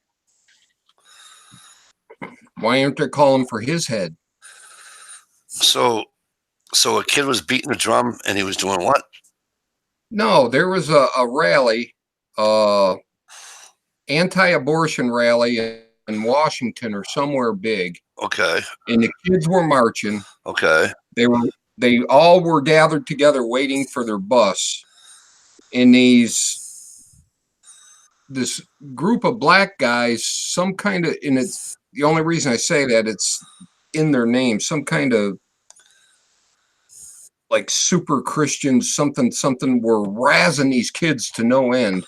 Why aren't they calling for his head? So a kid was beating a drum, and he was doing what? No, there was a rally, anti-abortion rally in Washington or somewhere big. Okay. And the kids were marching. Okay. They all were gathered together waiting for their bus. And this group of black guys, and it's the only reason I say that, it's in their name, some kind of like super Christians, something, were razzing these kids to no end.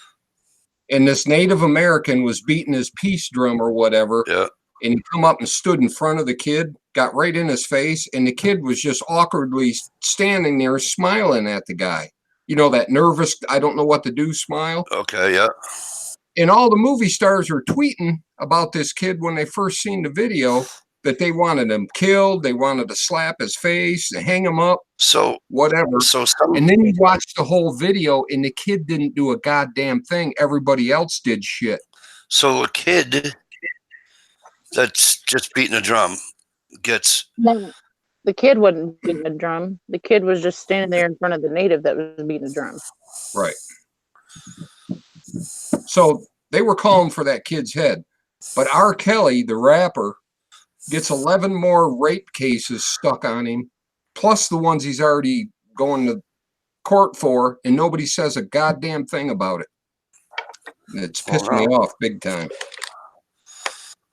And this Native American was beating his peace drum or whatever. Yeah. And he come up and stood in front of the kid, got right in his face, and the kid was just awkwardly standing there smiling at the guy. That nervous, I don't know what to do smile. Okay, yeah. And all the movie stars were tweeting about this kid when they first seen the video, that they wanted him killed, they wanted to slap his face, hang him up, whatever. And then you watch the whole video, and the kid didn't do a goddamn thing. Everybody else did shit. So a kid that's just beating a drum gets... No, the kid wasn't beating a drum. The kid was just standing there in front of the native that was beating a drum. Right. So they were calling for that kid's head. But R. Kelly, the rapper, gets 11 more rape cases stuck on him, plus the ones he's already going to court for, and nobody says a goddamn thing about it. It's pissed me off big time.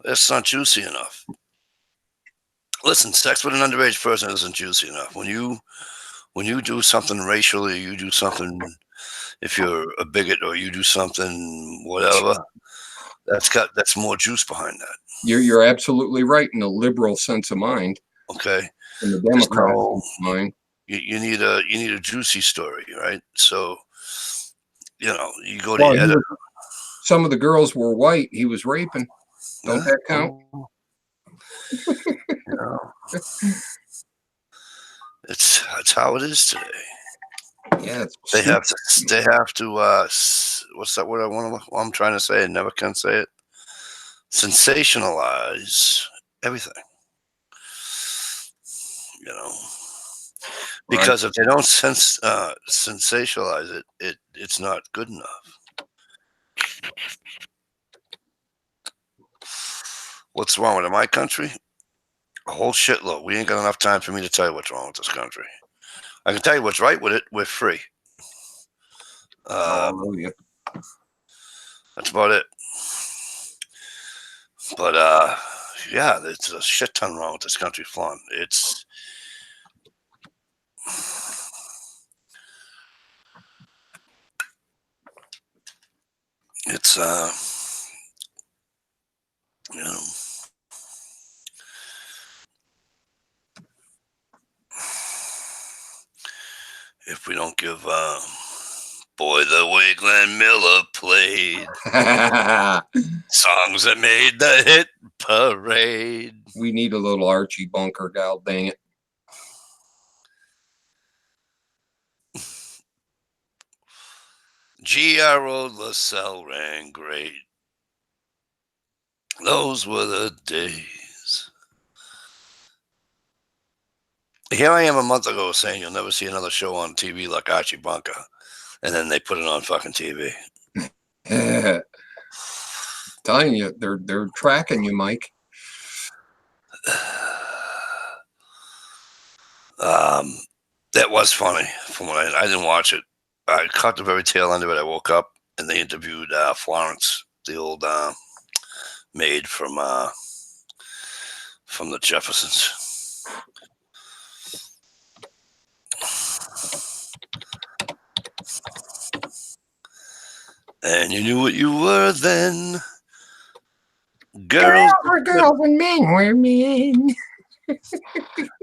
That's not juicy enough. Listen, sex with an underage person isn't juicy enough. When you do something racially, you do something, if you're a bigot, or you do something whatever, that's more juice behind that. You're absolutely right in a liberal sense of mind. Okay. In the Democrat mind. You need a juicy story, right? So, you go to the editor. Some of the girls were white. He was raping. Don't that count? That's how it is today. Yeah, they have to. What's that word I want to? I'm trying to say. I never can say it. Sensationalize everything. Because if they don't sensationalize it's not good enough. What's wrong with my country? A whole shitload. We ain't got enough time for me to tell you what's wrong with this country. I can tell you what's right with it. We're free. That's about it. But yeah, there's a shit ton wrong with this country, Flan. It's if we don't give Boy, the way Glenn Miller played songs that made the hit parade. We need a little Archie Bunker, gal dang it. G.R.O. LaSalle ran great. Those were the days. Here I am a month ago saying you'll never see another show on TV like Archie Bunker. And then they put it on fucking TV. Telling you, they're tracking you, Mike. That was funny. From what I didn't watch it. I caught the very tail end of it. I woke up and they interviewed Florence, the old maid from the Jeffersons. And you knew what you were then. Girls were girls and men were men.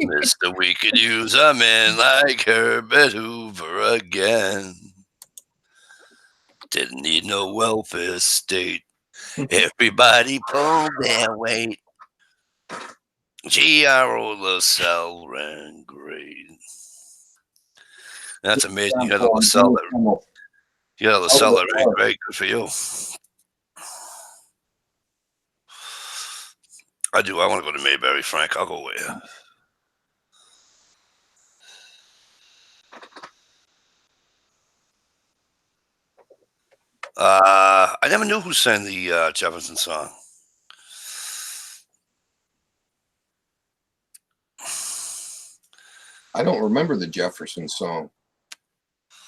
Mr. We could use a man like Herbert Hoover again. Didn't need no welfare state. Everybody pulled their weight. G.R.O. LaSalle ran great. That's amazing. You got a LaSalle that, ran great. Good for you. I do. I want to go to Mayberry, Frank. I'll go with you. I never knew who sang the Jefferson song. I don't remember the Jefferson song.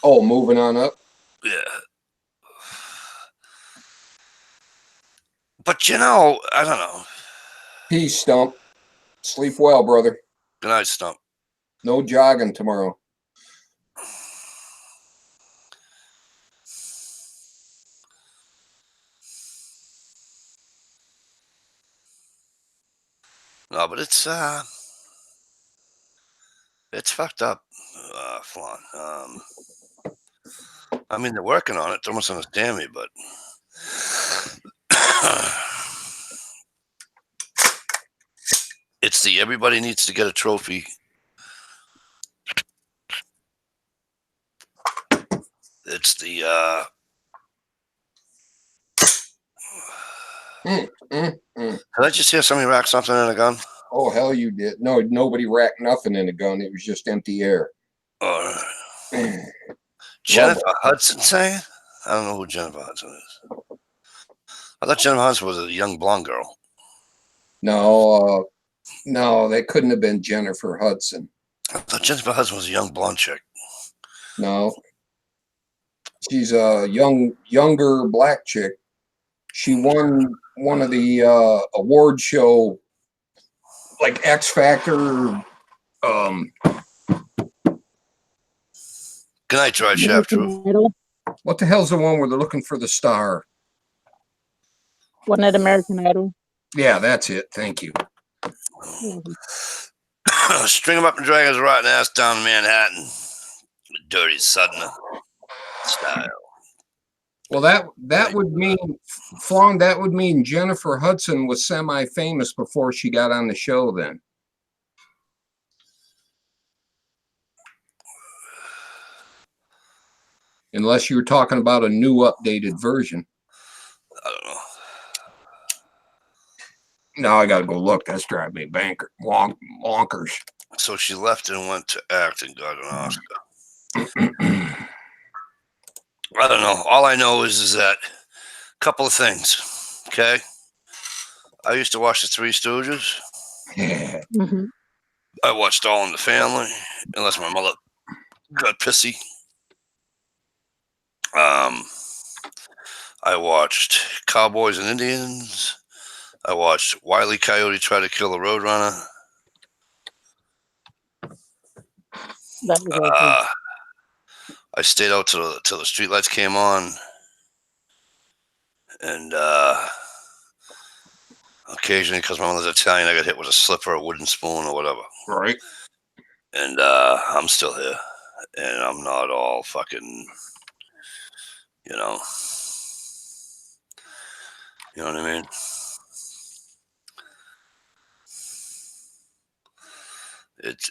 Oh, moving on up? Yeah. But you know, I don't know. Peace, Stump. Sleep well, brother. Good night, Stump. No jogging tomorrow. No, but it's fucked up, Flan. I mean, they're working on it. They almost understand me, but it's the everybody needs to get a trophy. It's the Did I just hear somebody rack something in a gun? Oh, hell you did. No, nobody racked nothing in a gun. It was just empty air. Jennifer Hudson saying? I don't know who Jennifer Hudson is. I thought Jennifer Hudson was a young blonde girl. No, no, that couldn't have been Jennifer Hudson. I thought Jennifer Hudson was a young blonde chick. No. She's a younger black chick. She won one of the award show, like X Factor. Good night, Dry Shaft Truth. What the hell's the one where they're looking for the star? Wasn't it American Idol? Yeah, that's it. Thank you. String 'em up and drag his rotten ass down Manhattan. Dirty Southerner style. Well, that would mean, Flong, that would mean Jennifer Hudson was semi-famous before she got on the show then. Unless you were talking about a new updated version. I don't know. Now I got to go look. That's driving me bonkers. So she left and went to act and got an Oscar. I don't know. All I know is that a couple of things. Okay. I used to watch the Three Stooges. Yeah. Mm-hmm. I watched All in the Family, unless my mother got pissy. I watched Cowboys and Indians. I watched Wile E. Coyote try to kill a Roadrunner. I stayed out till the streetlights came on, and occasionally, because my mother's Italian, I got hit with a slipper, a wooden spoon, or whatever. Right. And I'm still here, and I'm not all fucking You know what I mean? It's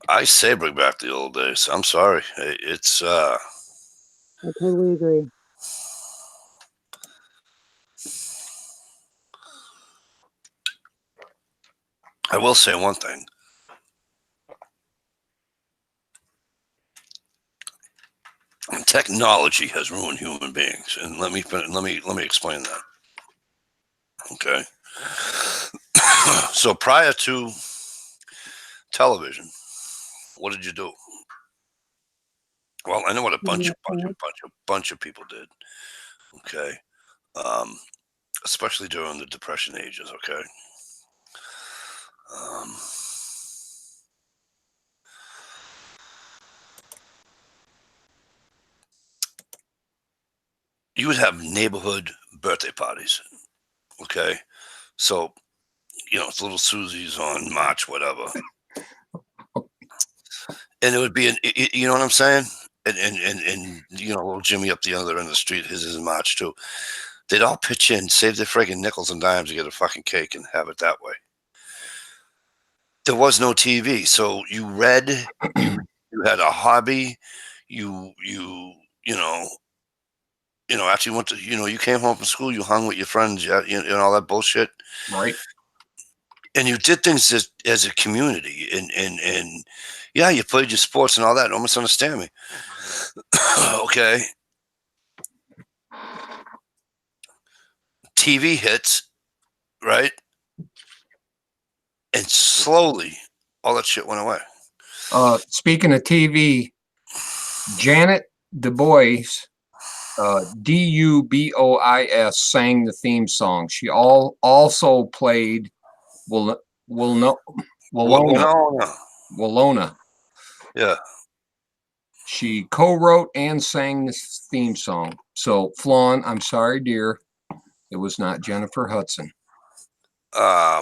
I say bring back the old days. I'm sorry. It's I totally agree. I will say one thing. Technology has ruined human beings, and let me explain that. Okay. So prior to television, what did you do? Well, I know what a bunch of people did. Okay. Especially during the Depression ages. Okay. You would have neighborhood birthday parties. Okay. So, it's little Susie's on March, whatever. And it would be you know what I'm saying? And little Jimmy up the other end of the street, his is in March too. They'd all pitch in, save their friggin' nickels and dimes to get a fucking cake and have it that way. There was no TV, so you read, you had a hobby, you after you went to, you came home from school, you hung with your friends, all that bullshit. Right. And you did things as a community, and yeah, you played your sports and all that. Don't misunderstand me. Okay. TV hits, right? And slowly, all that shit went away. Speaking of TV, Janet DuBois, Dubois, sang the theme song. She also played Willona. Yeah. She co-wrote and sang this theme song. So, Flawn, I'm sorry, dear. It was not Jennifer Hudson. I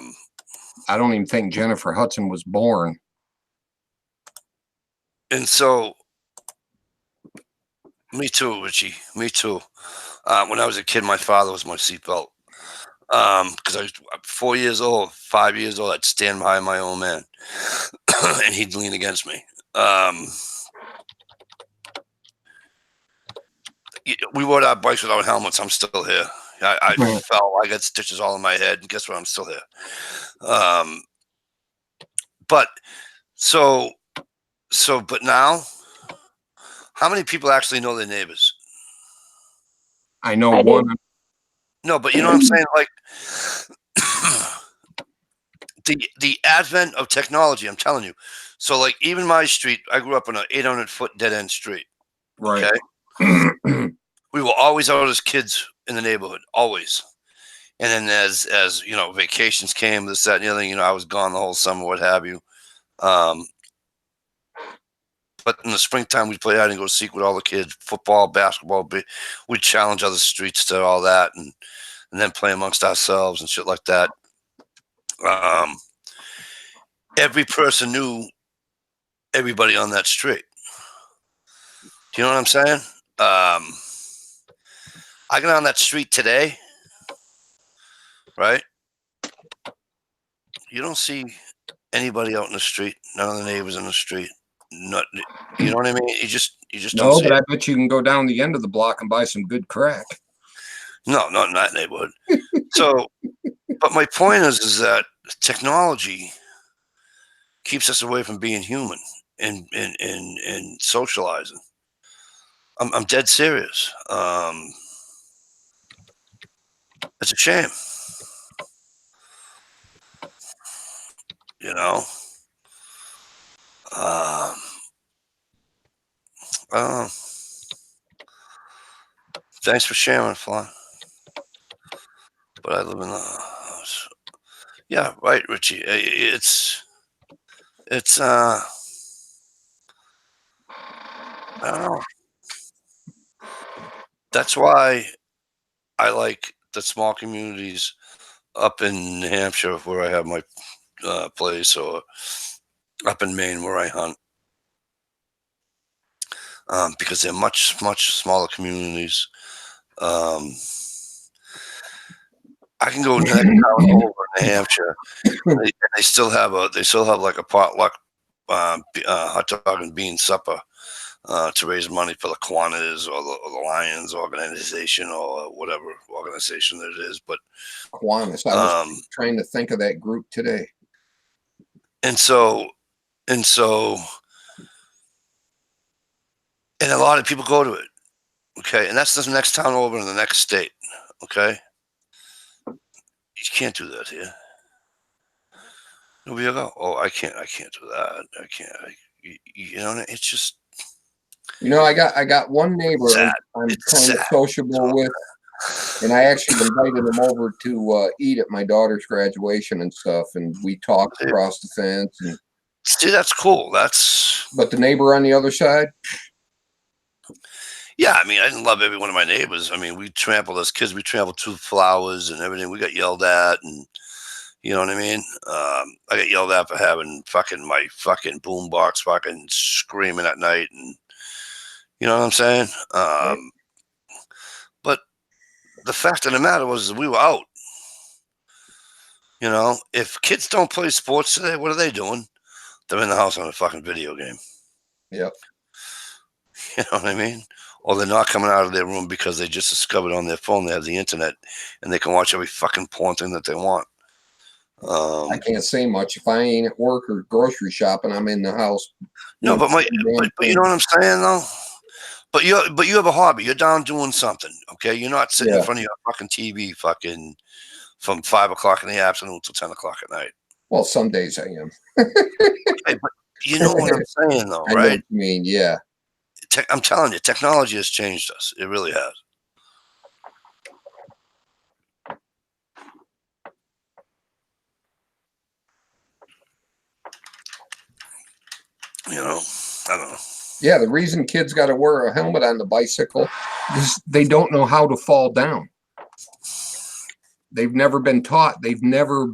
don't even think Jennifer Hudson was born. And so, me too, Richie. Me too. When I was a kid, my father was my seatbelt. Because I was 4 years old, 5 years old, I'd stand behind my old man, and he'd lean against me. We rode our bikes without helmets. I'm still here. I fell. I got stitches all in my head, and guess what? I'm still here. But now, how many people actually know their neighbors? I know one. No, but you know what I'm saying? Like the advent of technology, I'm telling you. So, like, even my street, I grew up on an 800-foot dead-end street. Right. Okay? We were always out as kids in the neighborhood, always. And then as vacations came, this, that, and the other thing, I was gone the whole summer, what have you. But in the springtime, we'd play hide and go seek with all the kids, football, basketball. We'd challenge other streets to all that, and then play amongst ourselves and shit like that. Every person knew everybody on that street. Do you know what I'm saying? I get on that street today, right? You don't see anybody out in the street. None of the neighbors in the street. Not, you know what I mean? You just don't see. No, but I bet you can go down the end of the block and buy some good crack. No, not in that neighborhood. So, but my point is that technology keeps us away from being human and socializing. I'm dead serious. It's a shame. Thanks for sharing, Flan. But I live in the house. Yeah, right, Richie. It's I don't know. That's why I like the small communities up in New Hampshire where I have my place, or up in Maine where I hunt. because they're much smaller communities. I can go next town over in New Hampshire. They still have like a potluck hot dog and bean supper to raise money for the Kiwanis or the Lions organization or whatever organization it is. But Kiwanis, I was trying to think of that group today. And a lot of people go to it. Okay. And that's the next town over in the next state. Okay. You can't do that here. Nobody will go, oh, I can't do that. I can't. You know, it's just. You know, I got one neighbor I'm kind of sociable with, and I actually invited him over to eat at my daughter's graduation and stuff, and we talked across the fence. And see, that's cool. But the neighbor on the other side. Yeah, I mean, I didn't love every one of my neighbors. I mean, we trampled as kids. We trampled through flowers and everything. We got yelled at, and you know what I mean. I got yelled at for having my fucking boombox fucking screaming at night, and you know what I'm saying. But the fact of the matter was, we were out. You know, if kids don't play sports today, what are they doing? They're in the house on a fucking video game. Yep. You know what I mean? Or they're not coming out of their room because they just discovered on their phone they have the internet and they can watch every fucking porn thing that they want. I can't say much. If I ain't at work or grocery shopping, I'm in the house. No, but you know what I'm saying though? But you have a hobby. You're down doing something, okay? You're not sitting in front of your fucking TV fucking from 5 o'clock in the afternoon till 10 o'clock at night. Well, some days I am. Hey, but you know what I'm saying though, right? I know what you mean, yeah. I'm telling you, technology has changed us. It really has. You know, I don't know. Yeah, the reason kids got to wear a helmet on the bicycle is they don't know how to fall down. They've never been taught. They've never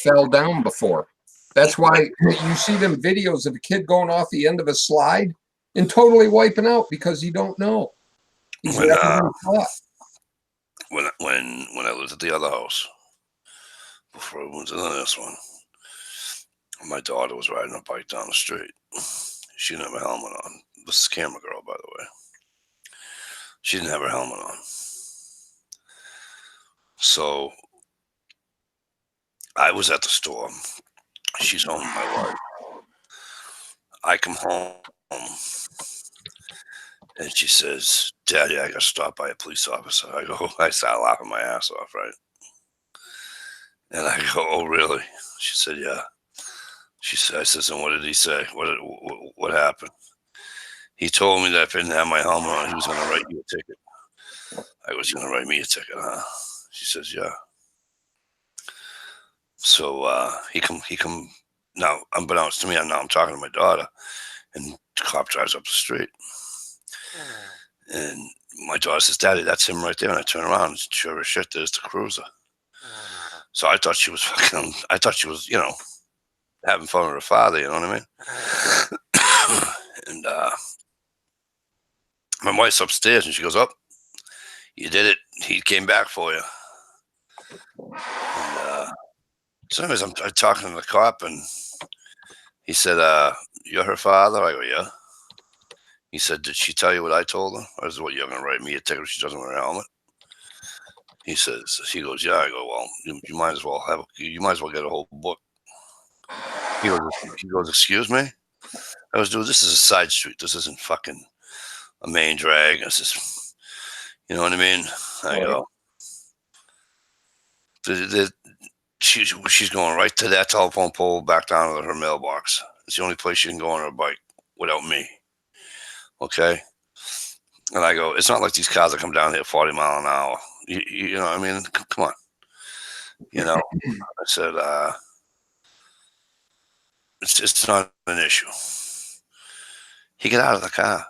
fell down before. That's why you see them videos of a kid going off the end of a slide and totally wiping out because you don't know. He's never been taught. When I lived at the other house before I went to this one, my daughter was riding a bike down the street. She didn't have a helmet on. This is camera girl, by the way. She didn't have her helmet on. So I was at the store. She's home, my wife. I come home and she says, Daddy, I got stopped by a police officer. I start laughing my ass off, right? And I go, oh, really? She said, yeah. I said, and what did he say? What happened? He told me that if I didn't have my helmet on, he was going to write you a ticket. I was going to write me a ticket, huh? She says, yeah. So he come. Now, unbeknownst to me, I'm talking to my daughter, and the cop drives up the street. And my daughter says, Daddy, that's him right there. And I turn around, and sure as shit, there's the cruiser. So I thought she was you know, having fun with her father, you know what I mean? And my wife's upstairs, and she goes, you did it. He came back for you. And so anyways, I'm talking to the cop, and he said, you're her father? I go, yeah. He said, did she tell you what I told her? Or is it what, you're going to write me a ticket if she doesn't wear a helmet? He goes, yeah. I go, well, you might as well get a whole book. He goes, excuse me? I was, dude, this is a side street. This isn't fucking a main drag. This is, you know what I mean? I go, she's going right to that telephone pole, back down to her mailbox. It's the only place she can go on her bike without me. Okay? And I go, it's not like these cars that come down here 40 mile an hour. You know what I mean? Come on. You know? I said, it's not an issue. He got out of the car.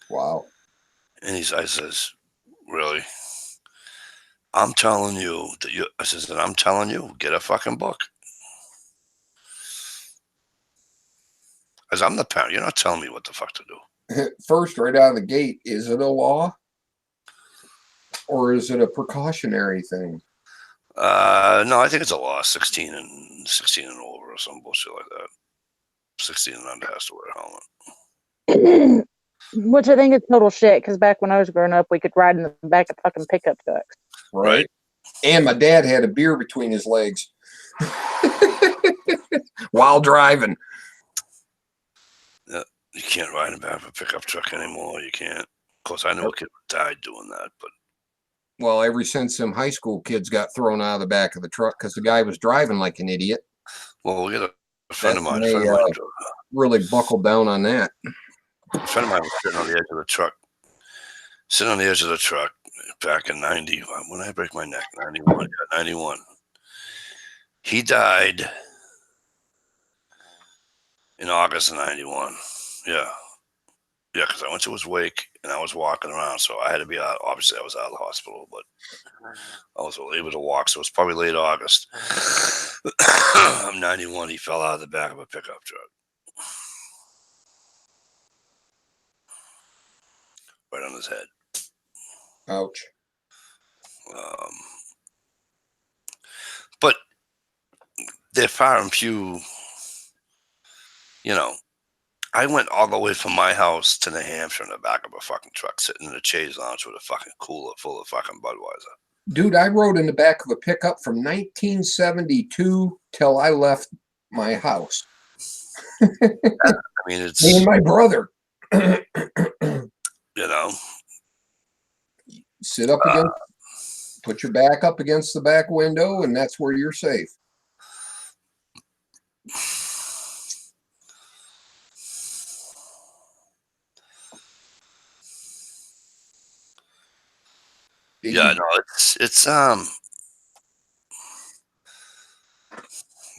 Wow. And I says, really? I'm telling you I'm telling you, get a fucking book. Because I'm the parent. You're not telling me what the fuck to do. First, right out of the gate, is it a law? Or is it a precautionary thing? No, I think it's a law. 16 and over or some bullshit like that. 16 and under has to wear a helmet. Which I think is total shit, because back when I was growing up, we could ride in the back of fucking pickup trucks. Right. And my dad had a beer between his legs while driving. Yeah, you can't ride in the back of a pickup truck anymore. You can't. Of course, I know a kid died doing that, but. Well, ever since some high school kids got thrown out of the back of the truck because the guy was driving like an idiot. Well, we got a friend of mine. Really buckled down on that. A friend of mine was sitting on the edge of the truck. Sitting on the edge of the truck back in 90. When I break my neck, 91. Yeah, 91. He died in August of 91. Yeah. Yeah, because I went to his wake and I was walking around, so I had to be out. Obviously, I was out of the hospital, but I was able to walk, so it was probably late August. I'm 91. He fell out of the back of a pickup truck. Right on his head. Ouch. But they're far and few. You know, I went all the way from my house to New Hampshire in the back of a fucking truck, sitting in a chaise lounge with a fucking cooler full of fucking Budweiser. Dude, I rode in the back of a pickup from 1972 till I left my house. I mean, it's me and my brother. You know, sit up against, put your back up against the back window, and that's where you're safe. Yeah, no, it's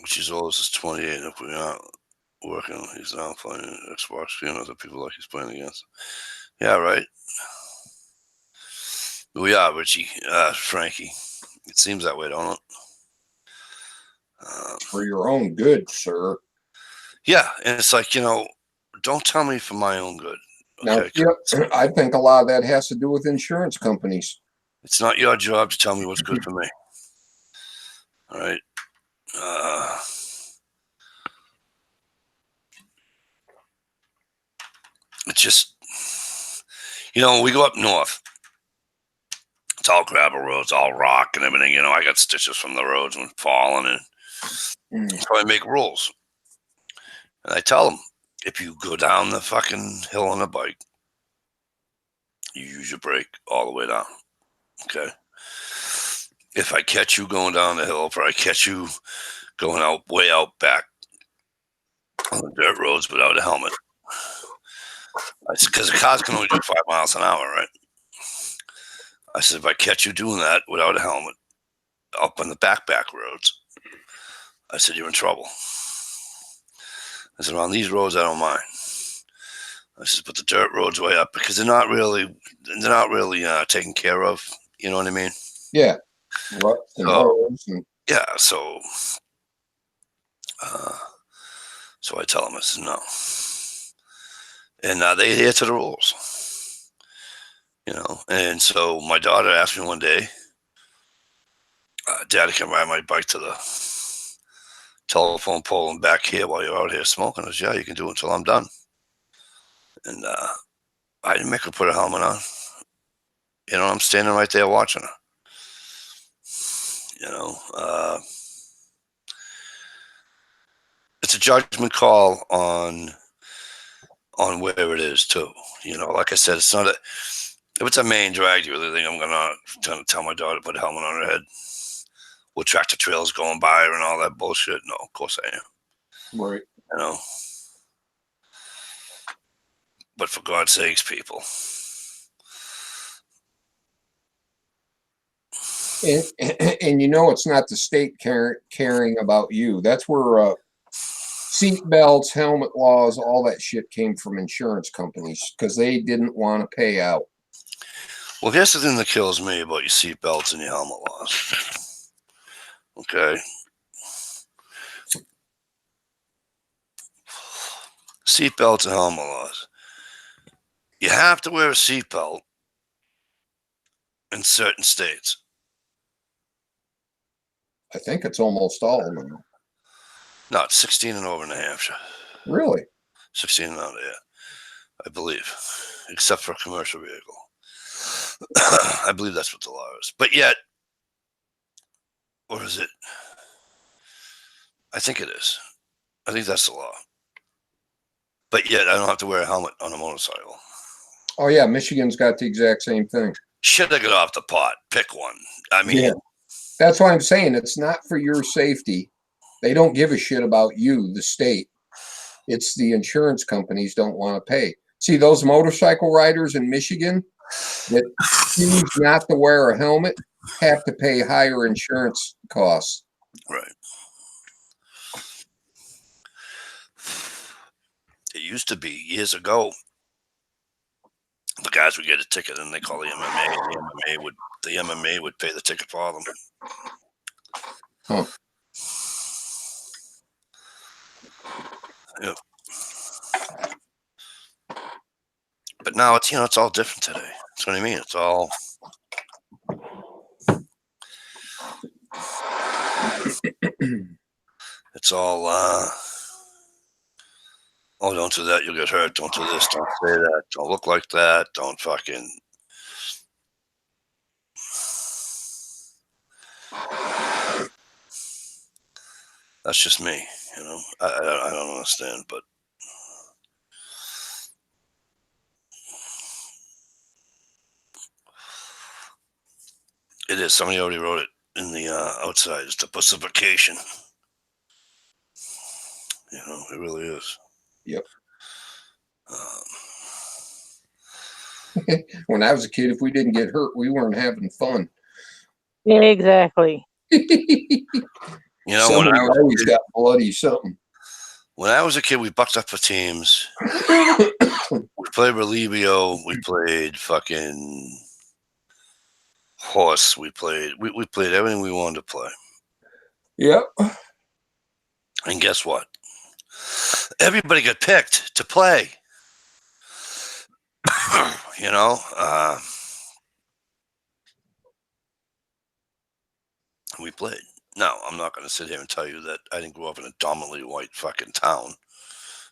which is always 28. If we aren't working, he's now playing Xbox. You know, the people like he's playing against. Yeah, right. We are, Richie, Frankie. It seems that way, don't it? For your own good, sir. Yeah, and it's like, you know, don't tell me for my own good. Okay? Now, I think a lot of that has to do with insurance companies. It's not your job to tell me what's good for me. All right. It's just, you know, when we go up north, it's all gravel roads, all rock and everything. You know, I got stitches from the roads when falling, and so I make rules. And I tell them, if you go down the fucking hill on a bike, you use your brake all the way down. Okay. If I catch you going down the hill, or I catch you going out way out back on the dirt roads without a helmet, because the cars can only do 5 miles an hour, right? I said, if I catch you doing that without a helmet up on the back roads, I said, you're in trouble. I said, on these roads, I don't mind. I said, but the dirt roads way up, because they're not really taken care of. You know what I mean? Yeah. Yeah. So I tell them, I said, no. And they adhere to the rules. You know, and so my daughter asked me one day, Daddy, can I ride my bike to the telephone pole and back here while you're out here smoking? I said, yeah, you can do it until I'm done. And I didn't make her put a helmet on. You know, I'm standing right there watching her. You know, it's a judgment call on where it is too. You know, like I said, it's not if it's a main drag, do you really think I'm gonna tell my daughter to put a helmet on her head? With tractor trails going by her and all that bullshit? No, of course I am. Right. You know. But for God's sakes, people. And you know, it's not the state caring about you. That's where seat belts, helmet laws, all that shit came from insurance companies because they didn't want to pay out. Well, here's the thing that kills me about your seat belts and your helmet laws. Okay. Seatbelts and helmet laws. You have to wear a seatbelt in certain states. I think it's almost all now. No, it's 16 and over in New Hampshire. Really? 16 and under, yeah. I believe. Except for a commercial vehicle. I believe that's what the law is. But yet, or is it? I think it is. I think that's the law. But yet, I don't have to wear a helmet on a motorcycle. Oh, yeah. Michigan's got the exact same thing. Should I get off the pot? Pick one. I mean, yeah. That's why I'm saying it's not for your safety. They don't give a shit about you, the state. It's the insurance companies don't want to pay. See, those motorcycle riders in Michigan that choose not to wear a helmet have to pay higher insurance costs. Right. It used to be years ago. The guys would get a ticket and they call the MMA. The MMA would pay the ticket for them. Huh. Yep. But now it's it's all different today. That's what I mean. It's all oh, don't do that, you'll get hurt. Don't do this, don't say that, don't look like that, don't fucking. That's just me, I don't understand, but it is. Somebody already wrote it in the outside. It's the pacification. It really is. Yep. When I was a kid, if we didn't get hurt, we weren't having fun. Exactly. When I always got bloody something. When I was a kid, we bucked up for teams. We played Relivio. We played fucking horse. We played everything we wanted to play. Yep. And guess what? Everybody got picked to play. We played. Now, I'm not going to sit here and tell you that I didn't grow up in a dominantly white fucking town,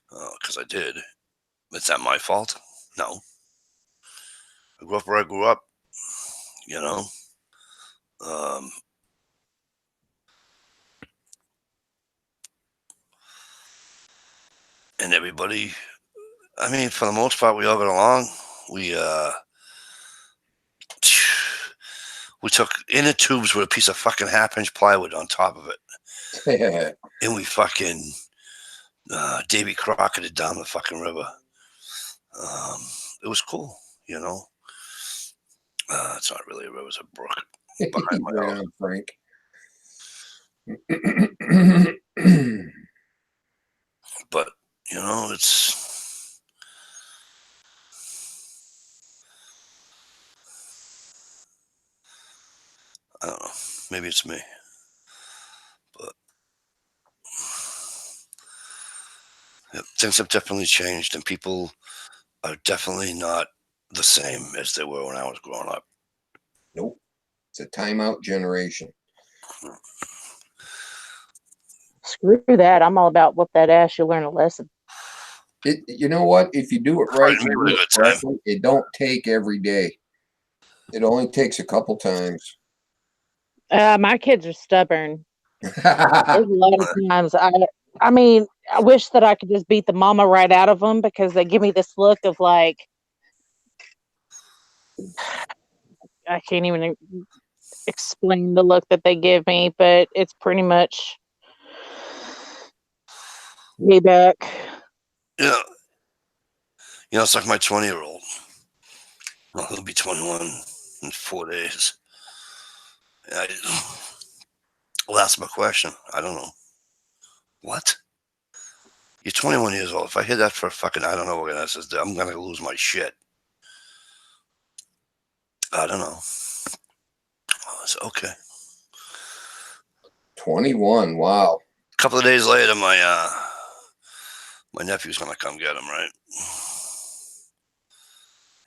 because I did. Is that my fault? No. I grew up where I grew up, and everybody, I mean, for the most part, we all got along. We took inner tubes with a piece of fucking half-inch plywood on top of it. And we fucking Davy Crocketed down the fucking river. It was cool, It's not really a river, it's a brook behind my house. Frank. But, it's... I don't know. Maybe it's me. But things have definitely changed, and people are definitely not the same as they were when I was growing up. Nope. It's a timeout generation. Screw that. I'm all about whoop that ass. You'll learn a lesson. You know what? If you do it right, it don't take every day. It only takes a couple times. My kids are stubborn. There's a lot of times I mean, I wish that I could just beat the mama right out of them, because they give me this look of like, I can't even explain the look that they give me, but it's pretty much payback. Yeah. It's like my 20-year-old. Well, he'll be 21 in 4 days. Well, that's my question. I don't know. What? You're 21 years old. If I hear that for a fucking, I don't know what that says, I'm going to lose my shit. I don't know. It's okay. 21. Wow. A couple of days later, My nephew's gonna come get him, right?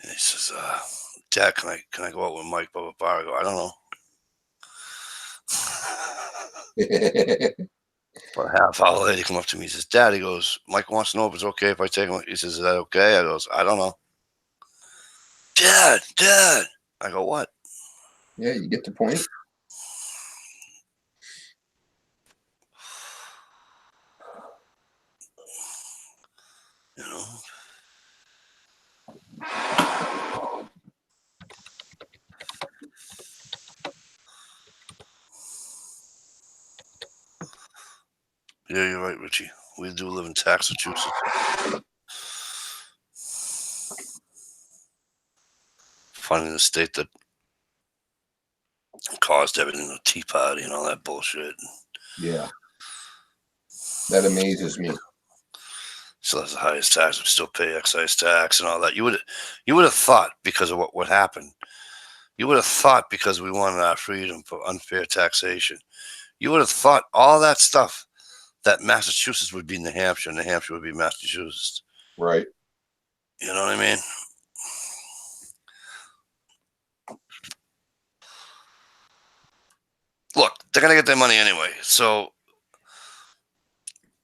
And he says, "Dad, can I go out with Mike?" Blah blah blah. I go, "I don't know." About a half hour later, he come up to me. He says, "Dad," he goes, "Mike wants to know if it's okay if I take him." He says, "Is that okay?" I goes, "I don't know." Dad. I go, "What?" Yeah, you get the point. You know. Yeah, you're right, Richie. We do live in Massachusetts. Finding the state that caused everything, the Tea Party and all that bullshit. Yeah. That amazes me. Still has the highest tax. We still pay excise tax and all that. You would have thought because of what happened. You would have thought because we wanted our freedom for unfair taxation. You would have thought all that stuff that Massachusetts would be New Hampshire, and New Hampshire would be Massachusetts. Right. You know what I mean? Look, they're gonna get their money anyway. So,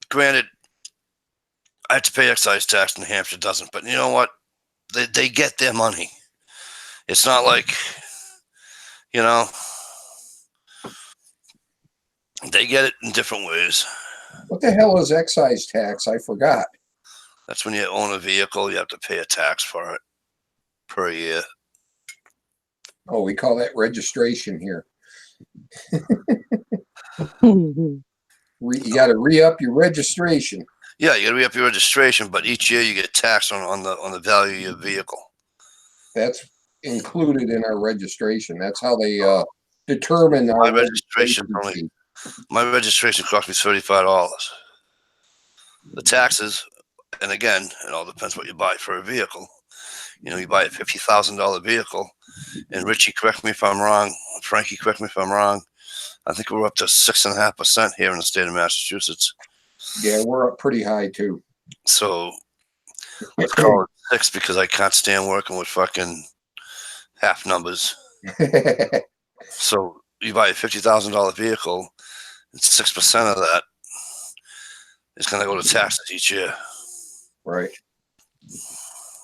granted, I have to pay excise tax. New Hampshire doesn't, but you know what? They get their money. It's not like, you know, they get it in different ways. What the hell is excise tax? I forgot. That's when you own a vehicle, you have to pay a tax for it per year. Oh, we call that registration here. You got to re-up your registration. Yeah, you got to re-up your registration, but each year you get taxed on the value of your vehicle. That's included in our registration. That's how they determine our registration. My registration cost me $35. The taxes, and again, it all depends what you buy for a vehicle. You know, you buy a $50,000 vehicle, and Richie, correct me if I'm wrong. Frankie, correct me if I'm wrong. I think we're up to 6.5% here in the state of Massachusetts. Yeah, we're up pretty high too. So let's call it 6 because I can't stand working with fucking half numbers. So you buy a $50,000 vehicle, and 6% of that is going to go to taxes each year. Right.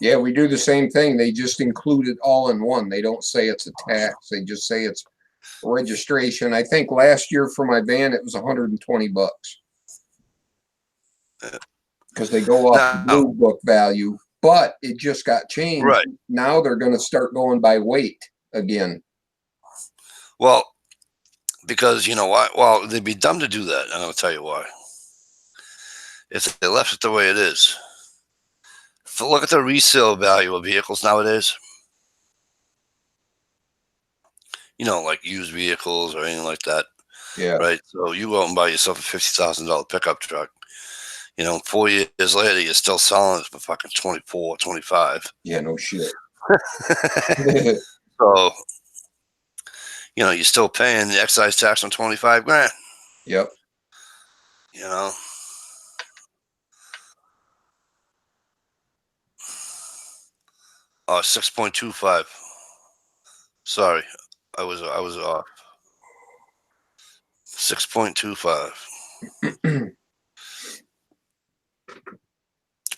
Yeah, we do the same thing. They just include it all in one. They don't say it's a tax. They just say it's registration. I think last year for my van, it was $120 because they go off the blue book value, but it just got changed. Right. Now they're going to start going by weight again. Well, because you know why? Well, they'd be dumb to do that. I'm going to tell you why. If they left it the way it is, look at the resale value of vehicles nowadays. You know, like used vehicles or anything like that. Yeah. Right. So you go out and buy yourself a $50,000 pickup truck. You know, 4 years later, you're still selling it for fucking 24, 25. Yeah, no shit. So, you know, you're still paying the excise tax on 25 grand. Yep. You know. Oh, 6.25. Sorry, I was off. 6.25.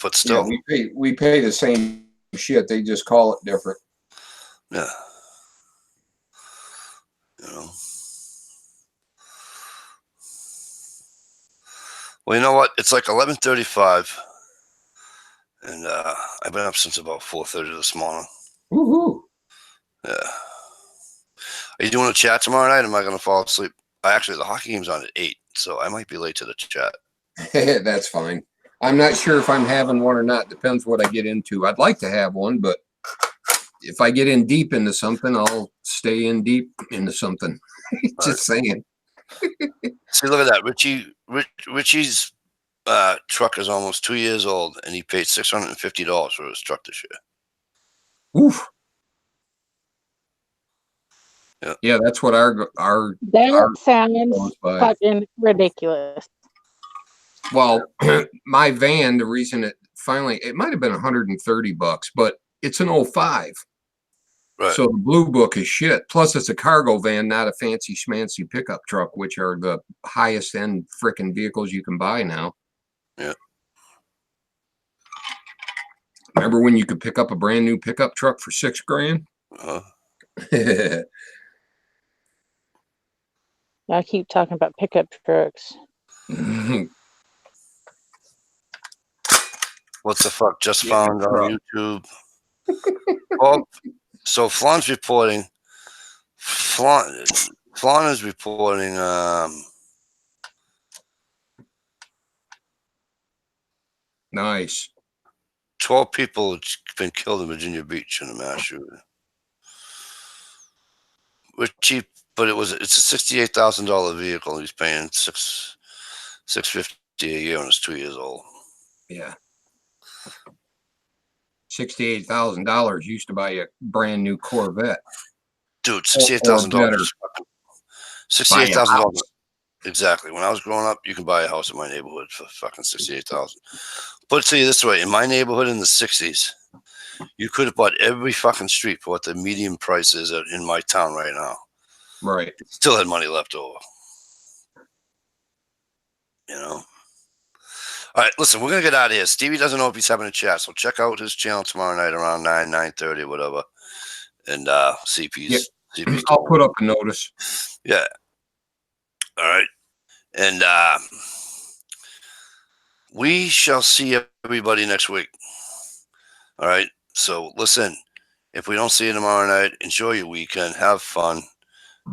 But still, yeah, we pay the same shit. They just call it different. Yeah. You know. Well, you know what? It's like 11:35, and I've been up since about 4:30 this morning. Woohoo! Yeah. Are you doing a chat tomorrow night? Or am I going to fall asleep? Actually, the hockey game's on at 8, so I might be late to the chat. That's fine. I'm not sure if I'm having one or not. Depends what I get into. I'd like to have one, but if I get in deep into something, I'll stay in deep into something. Just saying. See, look at that. Richie's truck is almost 2 years old, and he paid $650 for his truck this year. Oof. Yeah, that's what our that sounds fucking ridiculous. Well, my van, the reason it finally, it might have been $130, but it's an 05. Right. So the blue book is shit. Plus, it's a cargo van, not a fancy schmancy pickup truck, which are the highest end freaking vehicles you can buy now. Yeah. Remember when you could pick up a brand new pickup truck for $6 grand? I keep talking about pickup trucks. What the fuck? Just found on YouTube. Well, so Flan's reporting. Flan is reporting. Nice. 12 people have been killed in Virginia Beach in a mass shooting. We're cheap, but it's a $68,000 vehicle. And he's paying $650 a year, and it's 2 years old. Yeah. $68,000 used to buy a brand new Corvette. Dude, $68,000. $68,000. Exactly. When I was growing up, you can buy a house in my neighborhood for fucking $68,000. Put it to you this way: in my neighborhood in the '60s, you could have bought every fucking street for what the median price is in my town right now. Right. Still had money left over. You know. All right, listen, we're gonna get out of here. Stevie doesn't know if he's having a chat, so check out his channel tomorrow night around 9:30, whatever, and see if he's. I'll put up a notice. Yeah. All right, and we shall see everybody next week. All right. So listen, if we don't see you tomorrow night, enjoy your weekend, have fun,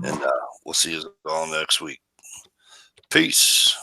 and we'll see you all next week. Peace.